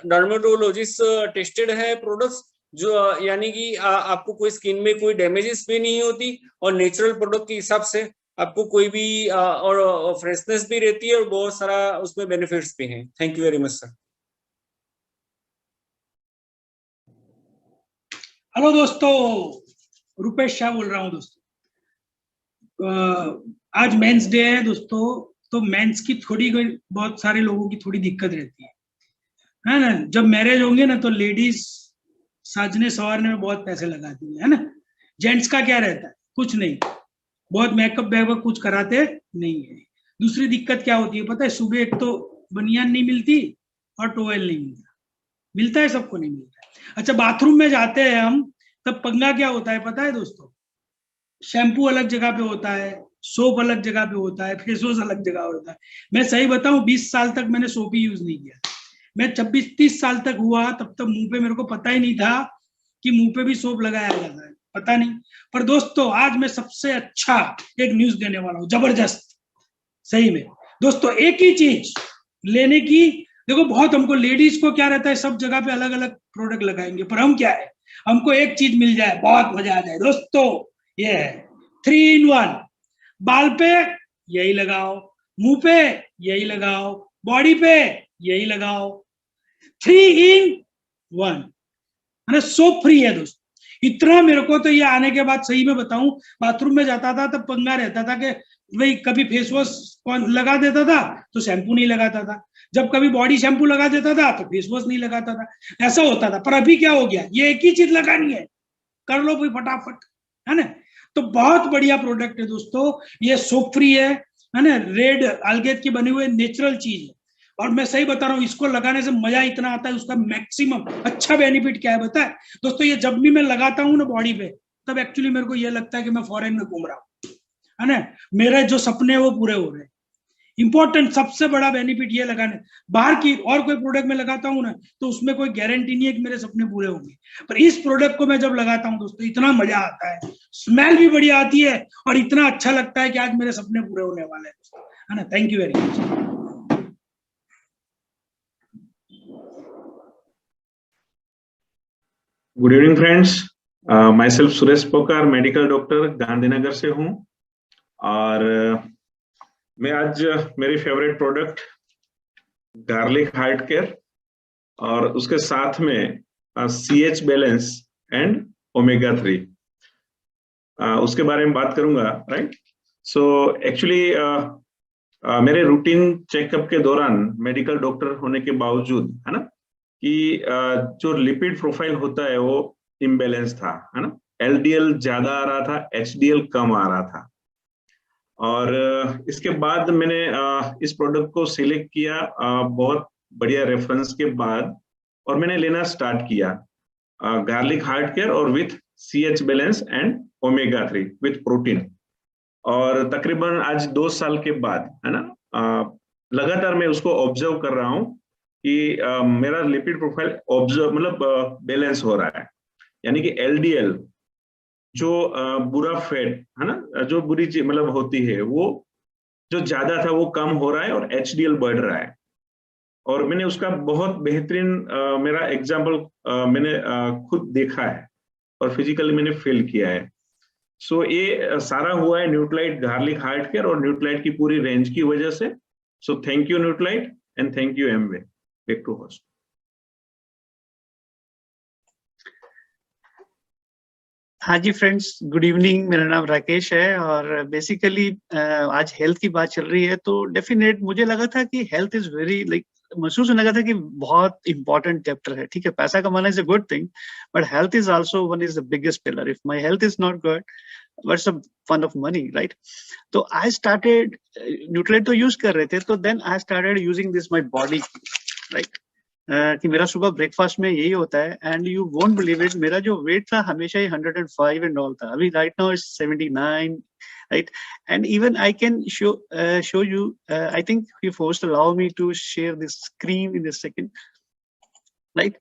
डर्मेटोलॉजिस्ट टेस्टेड है प्रोडक्ट्स, जो यानी कि आपको कोई स्किन में कोई डैमेजेस भी नहीं होती और नेचुरल प्रोडक्ट के हिसाब से आपको कोई भी और फ्रेशनेस भी रहती है और बहुत सारा उसमें बेनिफिट्स भी हैं। Thank you very much sir. Hello दोस्तों, रुपेश शाह बोल रहा हूँ दोस्तों। आज मेंस डे है दोस्तों, तो मेंस की थोड़ी बहुत सारे लोगों की थोड़ी दिक्कत रहती है ना। जब मैरिज होंगे ना तो लेडीज साजने संवारने में बहुत पैसे लगाती है ना। जेंट्स का क्या रहता है? कुछ नहीं, बहुत मेकअप बैकअप कुछ कराते नहीं है। दूसरी दिक्कत क्या होती है पता है? सुबह एक तो बनियान नहीं मिलती और टॉवेल नहीं मिलता। मिलता है, सबको नहीं मिलता है। अच्छा, बाथरूम में जाते हैं हम तब पंगा क्या होता है पता है दोस्तों? शैम्पू अलग जगह पे होता है, सोप अलग जगह पे होता है, फेस वॉश अलग जगह होता है। मैं सही बताऊं, 20 साल तक मैंने सोप ही यूज नहीं किया। मैं 26-30 साल तक हुआ तब तक मुंह पे मेरे को पता ही नहीं था कि मुंह पे भी सोप लगाया जाता है, पता नहीं। पर दोस्तों आज मैं सबसे अच्छा एक न्यूज देने वाला हूँ, जबरदस्त। सही में दोस्तों, एक ही चीज लेने की, देखो बहुत हमको लेडीज को क्या रहता है, सब जगह पे अलग अलग प्रोडक्ट लगाएंगे, पर हम क्या है, हमको एक चीज मिल जाए बहुत मजा आ जाए दोस्तों। ये है 3 in 1। बाल पे यही लगाओ, मुंह पे यही लगाओ, बॉडी पे यही लगाओ। 3 in 1 सोप फ्री है दोस्तों। इतना मेरे को तो ये आने के बाद सही में बताऊं, बाथरूम में जाता था तब पंगा रहता था कि भाई कभी फेस वॉश लगा देता था तो शैम्पू नहीं लगाता था, जब कभी बॉडी शैम्पू लगा देता था तो फेस वॉश नहीं लगाता था, ऐसा होता था। पर अभी क्या हो गया, ये एक ही चीज लगानी है, कर लो भाई फटाफट, है ना। तो बहुत बढ़िया प्रोडक्ट है दोस्तों, ये सोप फ्री है ना, रेड अलगेट की बनी हुई नेचुरल चीज है। और मैं सही बता रहा हूँ, इसको लगाने से मजा इतना आता है, उसका मैक्सिमम अच्छा बेनिफिट क्या है पता है दोस्तों, ये जब भी मैं लगाता हूँ ना बॉडी पे, तब एक्चुअली मेरे को ये लगता है कि मैं फॉरेन में घूम रहा हूँ, है ना, मेरे जो सपने हैं वो पूरे हो रहे हैं। इंपॉर्टेंट सबसे बड़ा बेनिफिट ये लगाने, बाहर की और कोई प्रोडक्ट में लगाता हूँ ना तो उसमें कोई गारंटी नहीं है कि मेरे सपने पूरे होंगे, पर इस प्रोडक्ट को मैं जब लगाता हूँ दोस्तों इतना मजा आता है, स्मेल भी बढ़िया आती है और इतना अच्छा लगता है कि आज मेरे सपने पूरे होने वाले हैं, है ना। Thank you very much. Good evening friends, my self Suresh Pokar, medical doctor Gandhinagar से हूँ। और मैं आज मेरी favourite product garlic heart care और उसके साथ में CH बैलेंस एंड ओमेगा 3 उसके बारे में बात करूंगा, राइट। सो एक्चुअली मेरे रूटीन चेकअप के दौरान मेडिकल डॉक्टर होने के बावजूद, है ना, कि जो लिपिड प्रोफाइल होता है वो इम्बैलेंस था, है ना, LDL ज्यादा आ रहा था, HDL कम आ रहा था। और इसके बाद मैंने इस प्रोडक्ट को सिलेक्ट किया बहुत बढ़िया रेफरेंस के बाद, और मैंने लेना स्टार्ट किया गार्लिक हार्ट केयर और with CH balance and omega 3 with protein. और तकरीबन आज 2 साल के बाद, है ना, लगातार मैं उसको ऑब्जर्व कर रहा हूँ कि मेरा लिपिड प्रोफाइल ऑब्जर्व मतलब बैलेंस हो रहा है, यानी कि LDL जो बुरा फैट है ना, जो बुरी चीज मतलब होती है, वो जो ज्यादा था वो कम हो रहा है और HDL बढ़ रहा है। और मैंने उसका बहुत बेहतरीन मेरा एग्जाम्पल मैंने खुद देखा है और फिजिकली मैंने फील किया है। सो ये सारा हुआ है न्यूट्रालाइट गार्लिक हार्ट केयर और न्यूट्रालाइट की पूरी रेंज की वजह से। So thank you Nutrilite and thank you Amway. Back to host. हाँ जी फ्रेंड्स, गुड इवनिंग। मेरा नाम राकेश है और बेसिकली आज हेल्थ की बात चल रही है तो डेफिनेट मुझे लगा था कि हेल्थ इज वेरी महसूस होने लगा था कि बहुत इंपॉर्टेंट चैप्टर है। ठीक है, पैसा कमाना is a good thing but health is also one is the biggest pillar. If my health is not good what's the fun of money, right. तो आई स्टार्टेड न्यूट्रालाइट तो यूज कर रहे थे, तो then I started using this my body, right. कि मेरा सुबह ब्रेकफास्ट में यही होता है and you won't believe it, मेरा जो वेट था हमेशा ही 105 एंड ऑल था, अभी right now is 79, right? And even I can show you, I think you first allow me to share this screen in a second, right?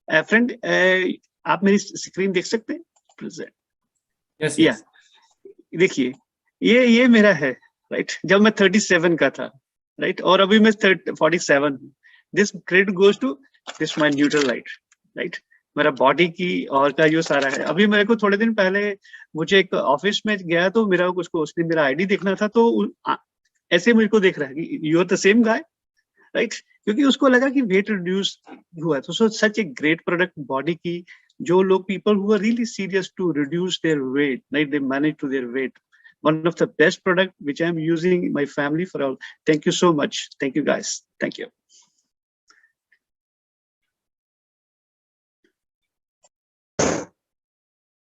Friend आप मेरी स्क्रीन देख सकते हैं? Yes, yes. देखिए ये मेरा है, राइट, जब मैं 37 का था, राइट, और अभी मैं 47 हूँ। This credit goes to this my Nutrilite, right. मेरा बॉडी की और का जो सारा है। अभी मेरे को थोड़े दिन पहले मुझे एक ऑफिस में गया तो मेरा उसको उसने मेरा आईडी देखना था, तो ऐसे मुझको देख रहा है कि you are the same guy, right, क्योंकि उसको लगा कि वेट रिड्यूस हुआ है। तो such a great product body की, जो लोग people who are really serious to reduce their weight, right, they manage to their weight. One of the best product which I am using in my family for all. Thank you so much. Thank you guys. Thank you.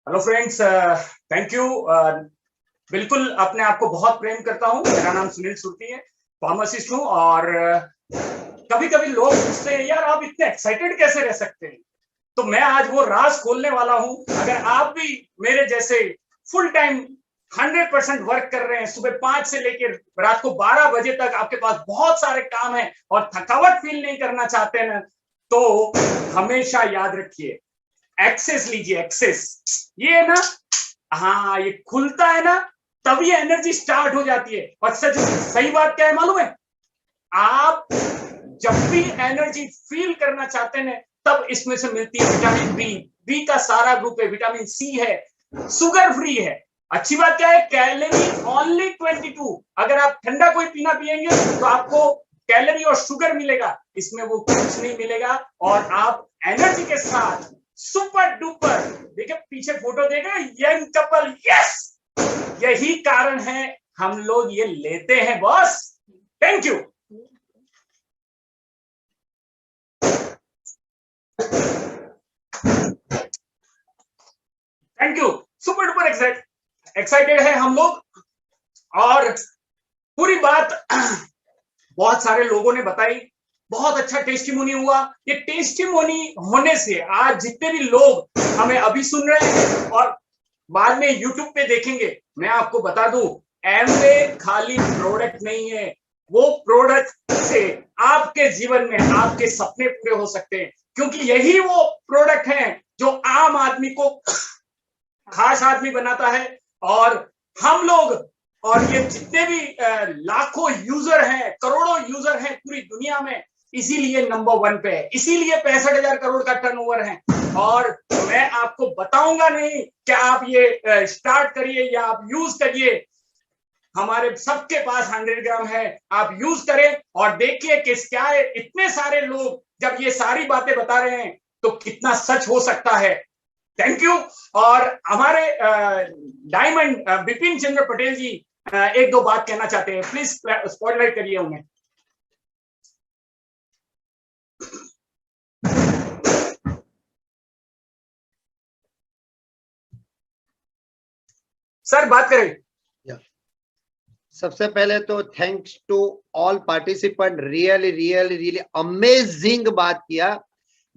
Hello friends, thank you. बिल्कुल अपने आप को बहुत प्रेम करता हूँ। मेरा नाम सुनील सुरती है, फार्मासिस्ट हूँ। और कभी कभी लोग पूछते हैं यार आप इतने एक्साइटेड कैसे रह सकते हैं, तो मैं आज वो राज खोलने वाला हूँ। अगर आप भी मेरे जैसे फुल टाइम 100% वर्क कर रहे हैं, सुबह 5 से लेकर रात को 12 बजे तक आपके पास बहुत सारे काम है और थकावट फील नहीं करना चाहते हैं, तो हमेशा याद रखिए एक्सेस लीजिए। एक्सेस ये है ना, हाँ, ये खुलता है ना तब ये एनर्जी स्टार्ट हो जाती है। और सही बात क्या है मालूम है, आप जब भी एनर्जी फील करना चाहते हैं तब इसमें से मिलती है विटामिन बी का सारा ग्रुप है, विटामिन सी है, शुगर फ्री है। अच्छी बात क्या है, कैलोरी ओनली 22। अगर आप ठंडा कोई पीना पिएंगे तो आपको कैलोरी और शुगर मिलेगा, इसमें वो कुछ नहीं मिलेगा, और आप एनर्जी के साथ सुपर डुपर, देखिए पीछे फोटो देखा, यंग कपल, यस, यही कारण है हम लोग ये लेते हैं boss. Thank you. Thank you, super duper excited है हम लोग, और पूरी बात बहुत सारे लोगों ने बताई, बहुत अच्छा टेस्टिमोनी हुआ। ये टेस्टिमोनी होने से आज जितने भी लोग हमें अभी सुन रहे हैं और बाद में यूट्यूब पे देखेंगे, मैं आपको बता दूं, एमवे खाली प्रोडक्ट नहीं है, वो प्रोडक्ट से आपके जीवन में आपके सपने पूरे हो सकते हैं, क्योंकि यही वो प्रोडक्ट है जो आम आदमी को खास आदमी बनाता है। और हम लोग और ये जितने भी लाखों यूजर हैं, करोड़ों यूजर हैं पूरी दुनिया में, इसीलिए नंबर 1 पे है, इसीलिए 65,000 करोड़ का टर्नओवर है। और मैं आपको बताऊंगा नहीं कि आप ये स्टार्ट करिए या आप यूज करिए, हमारे सबके पास 100 ग्राम है, आप यूज करें और देखिए कि क्या है, इतने सारे लोग जब ये सारी बातें बता रहे हैं तो कितना सच हो सकता है। Thank you. और हमारे डायमंड बिपिन चंद्र पटेल जी एक दो बात कहना चाहते हैं, प्लीज स्पॉटलाइट करिए उन्हें। सर बात करें। सबसे पहले तो thanks to all participant, really amazing बात किया।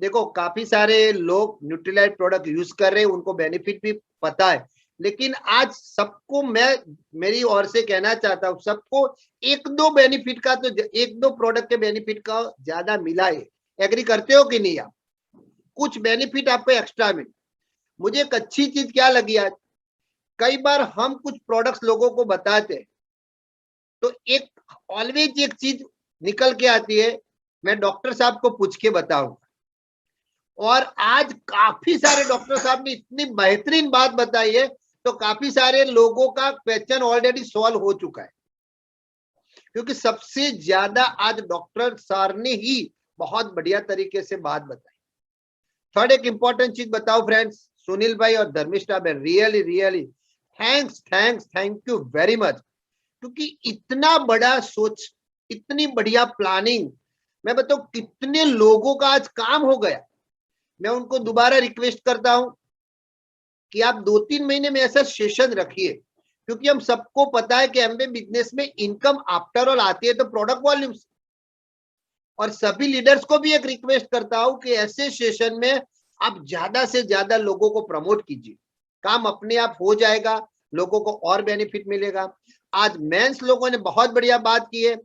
देखो काफी सारे लोग न्यूट्रीलाइट प्रोडक्ट यूज कर रहे हैं, उनको बेनिफिट भी पता है, लेकिन आज सबको मैं मेरी ओर से कहना चाहता हूँ, सबको एक दो बेनिफिट का, तो एक दो प्रोडक्ट के बेनिफिट का ज्यादा मिला है। एग्री करते हो कि नहीं आप? कुछ बेनिफिट आपको एक्स्ट्रा मिले। मुझे एक अच्छी चीज क्या लगी आज, कई बार हम कुछ प्रोडक्ट्स लोगों को बताते हैं तो एक ऑलवेज एक चीज निकल के आती है, मैं डॉक्टर साहब को पूछ के बताऊंगा। और आज काफी सारे डॉक्टर साहब ने इतनी बेहतरीन बात बताई है, तो काफी सारे लोगों का क्वेश्चन ऑलरेडी सॉल्व हो चुका है, क्योंकि सबसे ज्यादा आज डॉक्टर सर ने ही बहुत बढ़िया तरीके से बात बताई। थर्ड एक इंपॉर्टेंट चीज बताओ फ्रेंड्स, सुनील भाई और धर्मिष्ठा भाई, really thank you very much, क्योंकि इतना बड़ा सोच, इतनी बढ़िया प्लानिंग, मैं बताऊं कितने लोगों का आज काम हो गया। मैं उनको दोबारा रिक्वेस्ट करता हूं कि आप 2-3 महीने में ऐसा सेशन रखिए, क्योंकि हम सबको पता है कि एमबीए बिजनेस में इनकम आफ्टर ऑल आती है तो प्रोडक्ट वॉल्यूम से। और सभी लीडर्स को भी एक रिक्वेस्ट करता हूं कि ऐसे सेशन में आप ज्यादा से ज्यादा लोगों को प्रमोट कीजिए, काम अपने आप हो जाएगा, लोगों को और बेनिफिट मिलेगा। आज मेंस लोगों ने बहुत बढ़िया बात की है,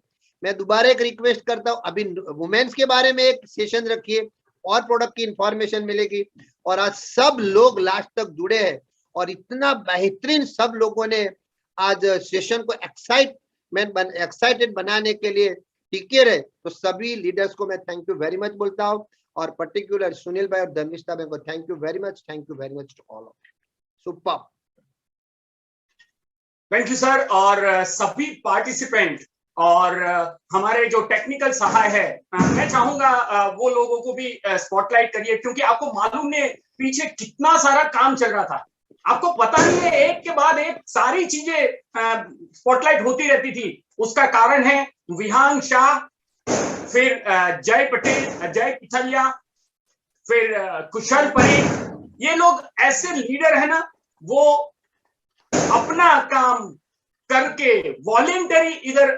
मैं दोबारा एक रिक्वेस्ट करता हूं, अभी वुमेन्स के बारे में एक सेशन रखिए और प्रोडक्ट की इंफॉर्मेशन मिलेगी। और आज सब लोग लास्ट तक जुड़े हैं और इतना बेहतरीन सब लोगों ने आज सेशन को एक्साइटेड बनाने के लिए टिके रहे, तो सभी लीडर्स को मैं थैंक यू वेरी मच बोलता हूँ, और पर्टिकुलर सुनील भाई और धर्मिष्ठा भाई को thank you very much to all of you. Super, thank you sir. और सभी पार्टिसिपेंट और हमारे जो टेक्निकल सहाय है, मैं चाहूंगा वो लोगों को भी स्पॉटलाइट करिए, क्योंकि आपको मालूम नहीं पीछे कितना सारा काम चल रहा था, आपको पता नहीं है, एक के बाद एक सारी चीजें स्पॉटलाइट होती रहती थी। उसका कारण है विहांग शाह, फिर जय पटेल, जय पिथलिया, फिर कुशल परीख, ये लोग ऐसे लीडर है ना, वो अपना काम करके वॉलेंटरी इधर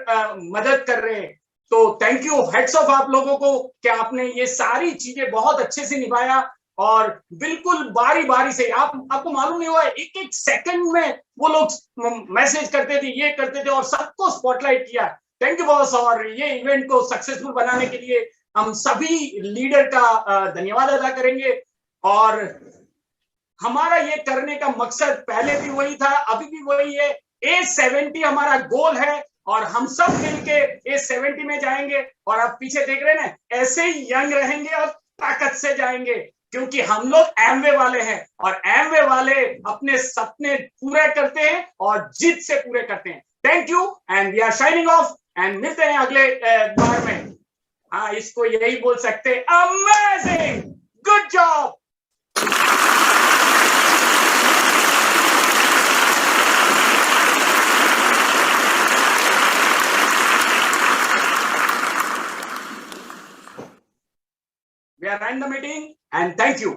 मदद कर रहे हैं। तो थैंक यू, हेड्स ऑफ आप लोगों को कि आपने ये सारी चीजें बहुत अच्छे से निभाया, और बिल्कुल बारी बारी से आपको मालूम नहीं हुआ, एक एक सेकंड में वो लोग मैसेज करते थे, ये करते थे, और सबको स्पॉटलाइट किया। Thank you boss. और ये इवेंट को सक्सेसफुल बनाने के लिए हम सभी लीडर का धन्यवाद अदा करेंगे। और हमारा ये करने का मकसद पहले भी वही था, अभी भी वही है। A70 हमारा गोल है, और हम सब मिलके A70 में जाएंगे। और आप पीछे देख रहे हैं ना, ऐसे ही यंग रहेंगे और ताकत से जाएंगे। क्योंकि हम लोग एमवे वाले हैं और एमवे वाले अपने सपने पूरे करते हैं और जीत से पूरे करते हैं। Thank you and we are shining off and मिलते हैं अगले बार में। हाँ, इसको यही बोल सकते, amazing, good job. We are end the meeting and thank you.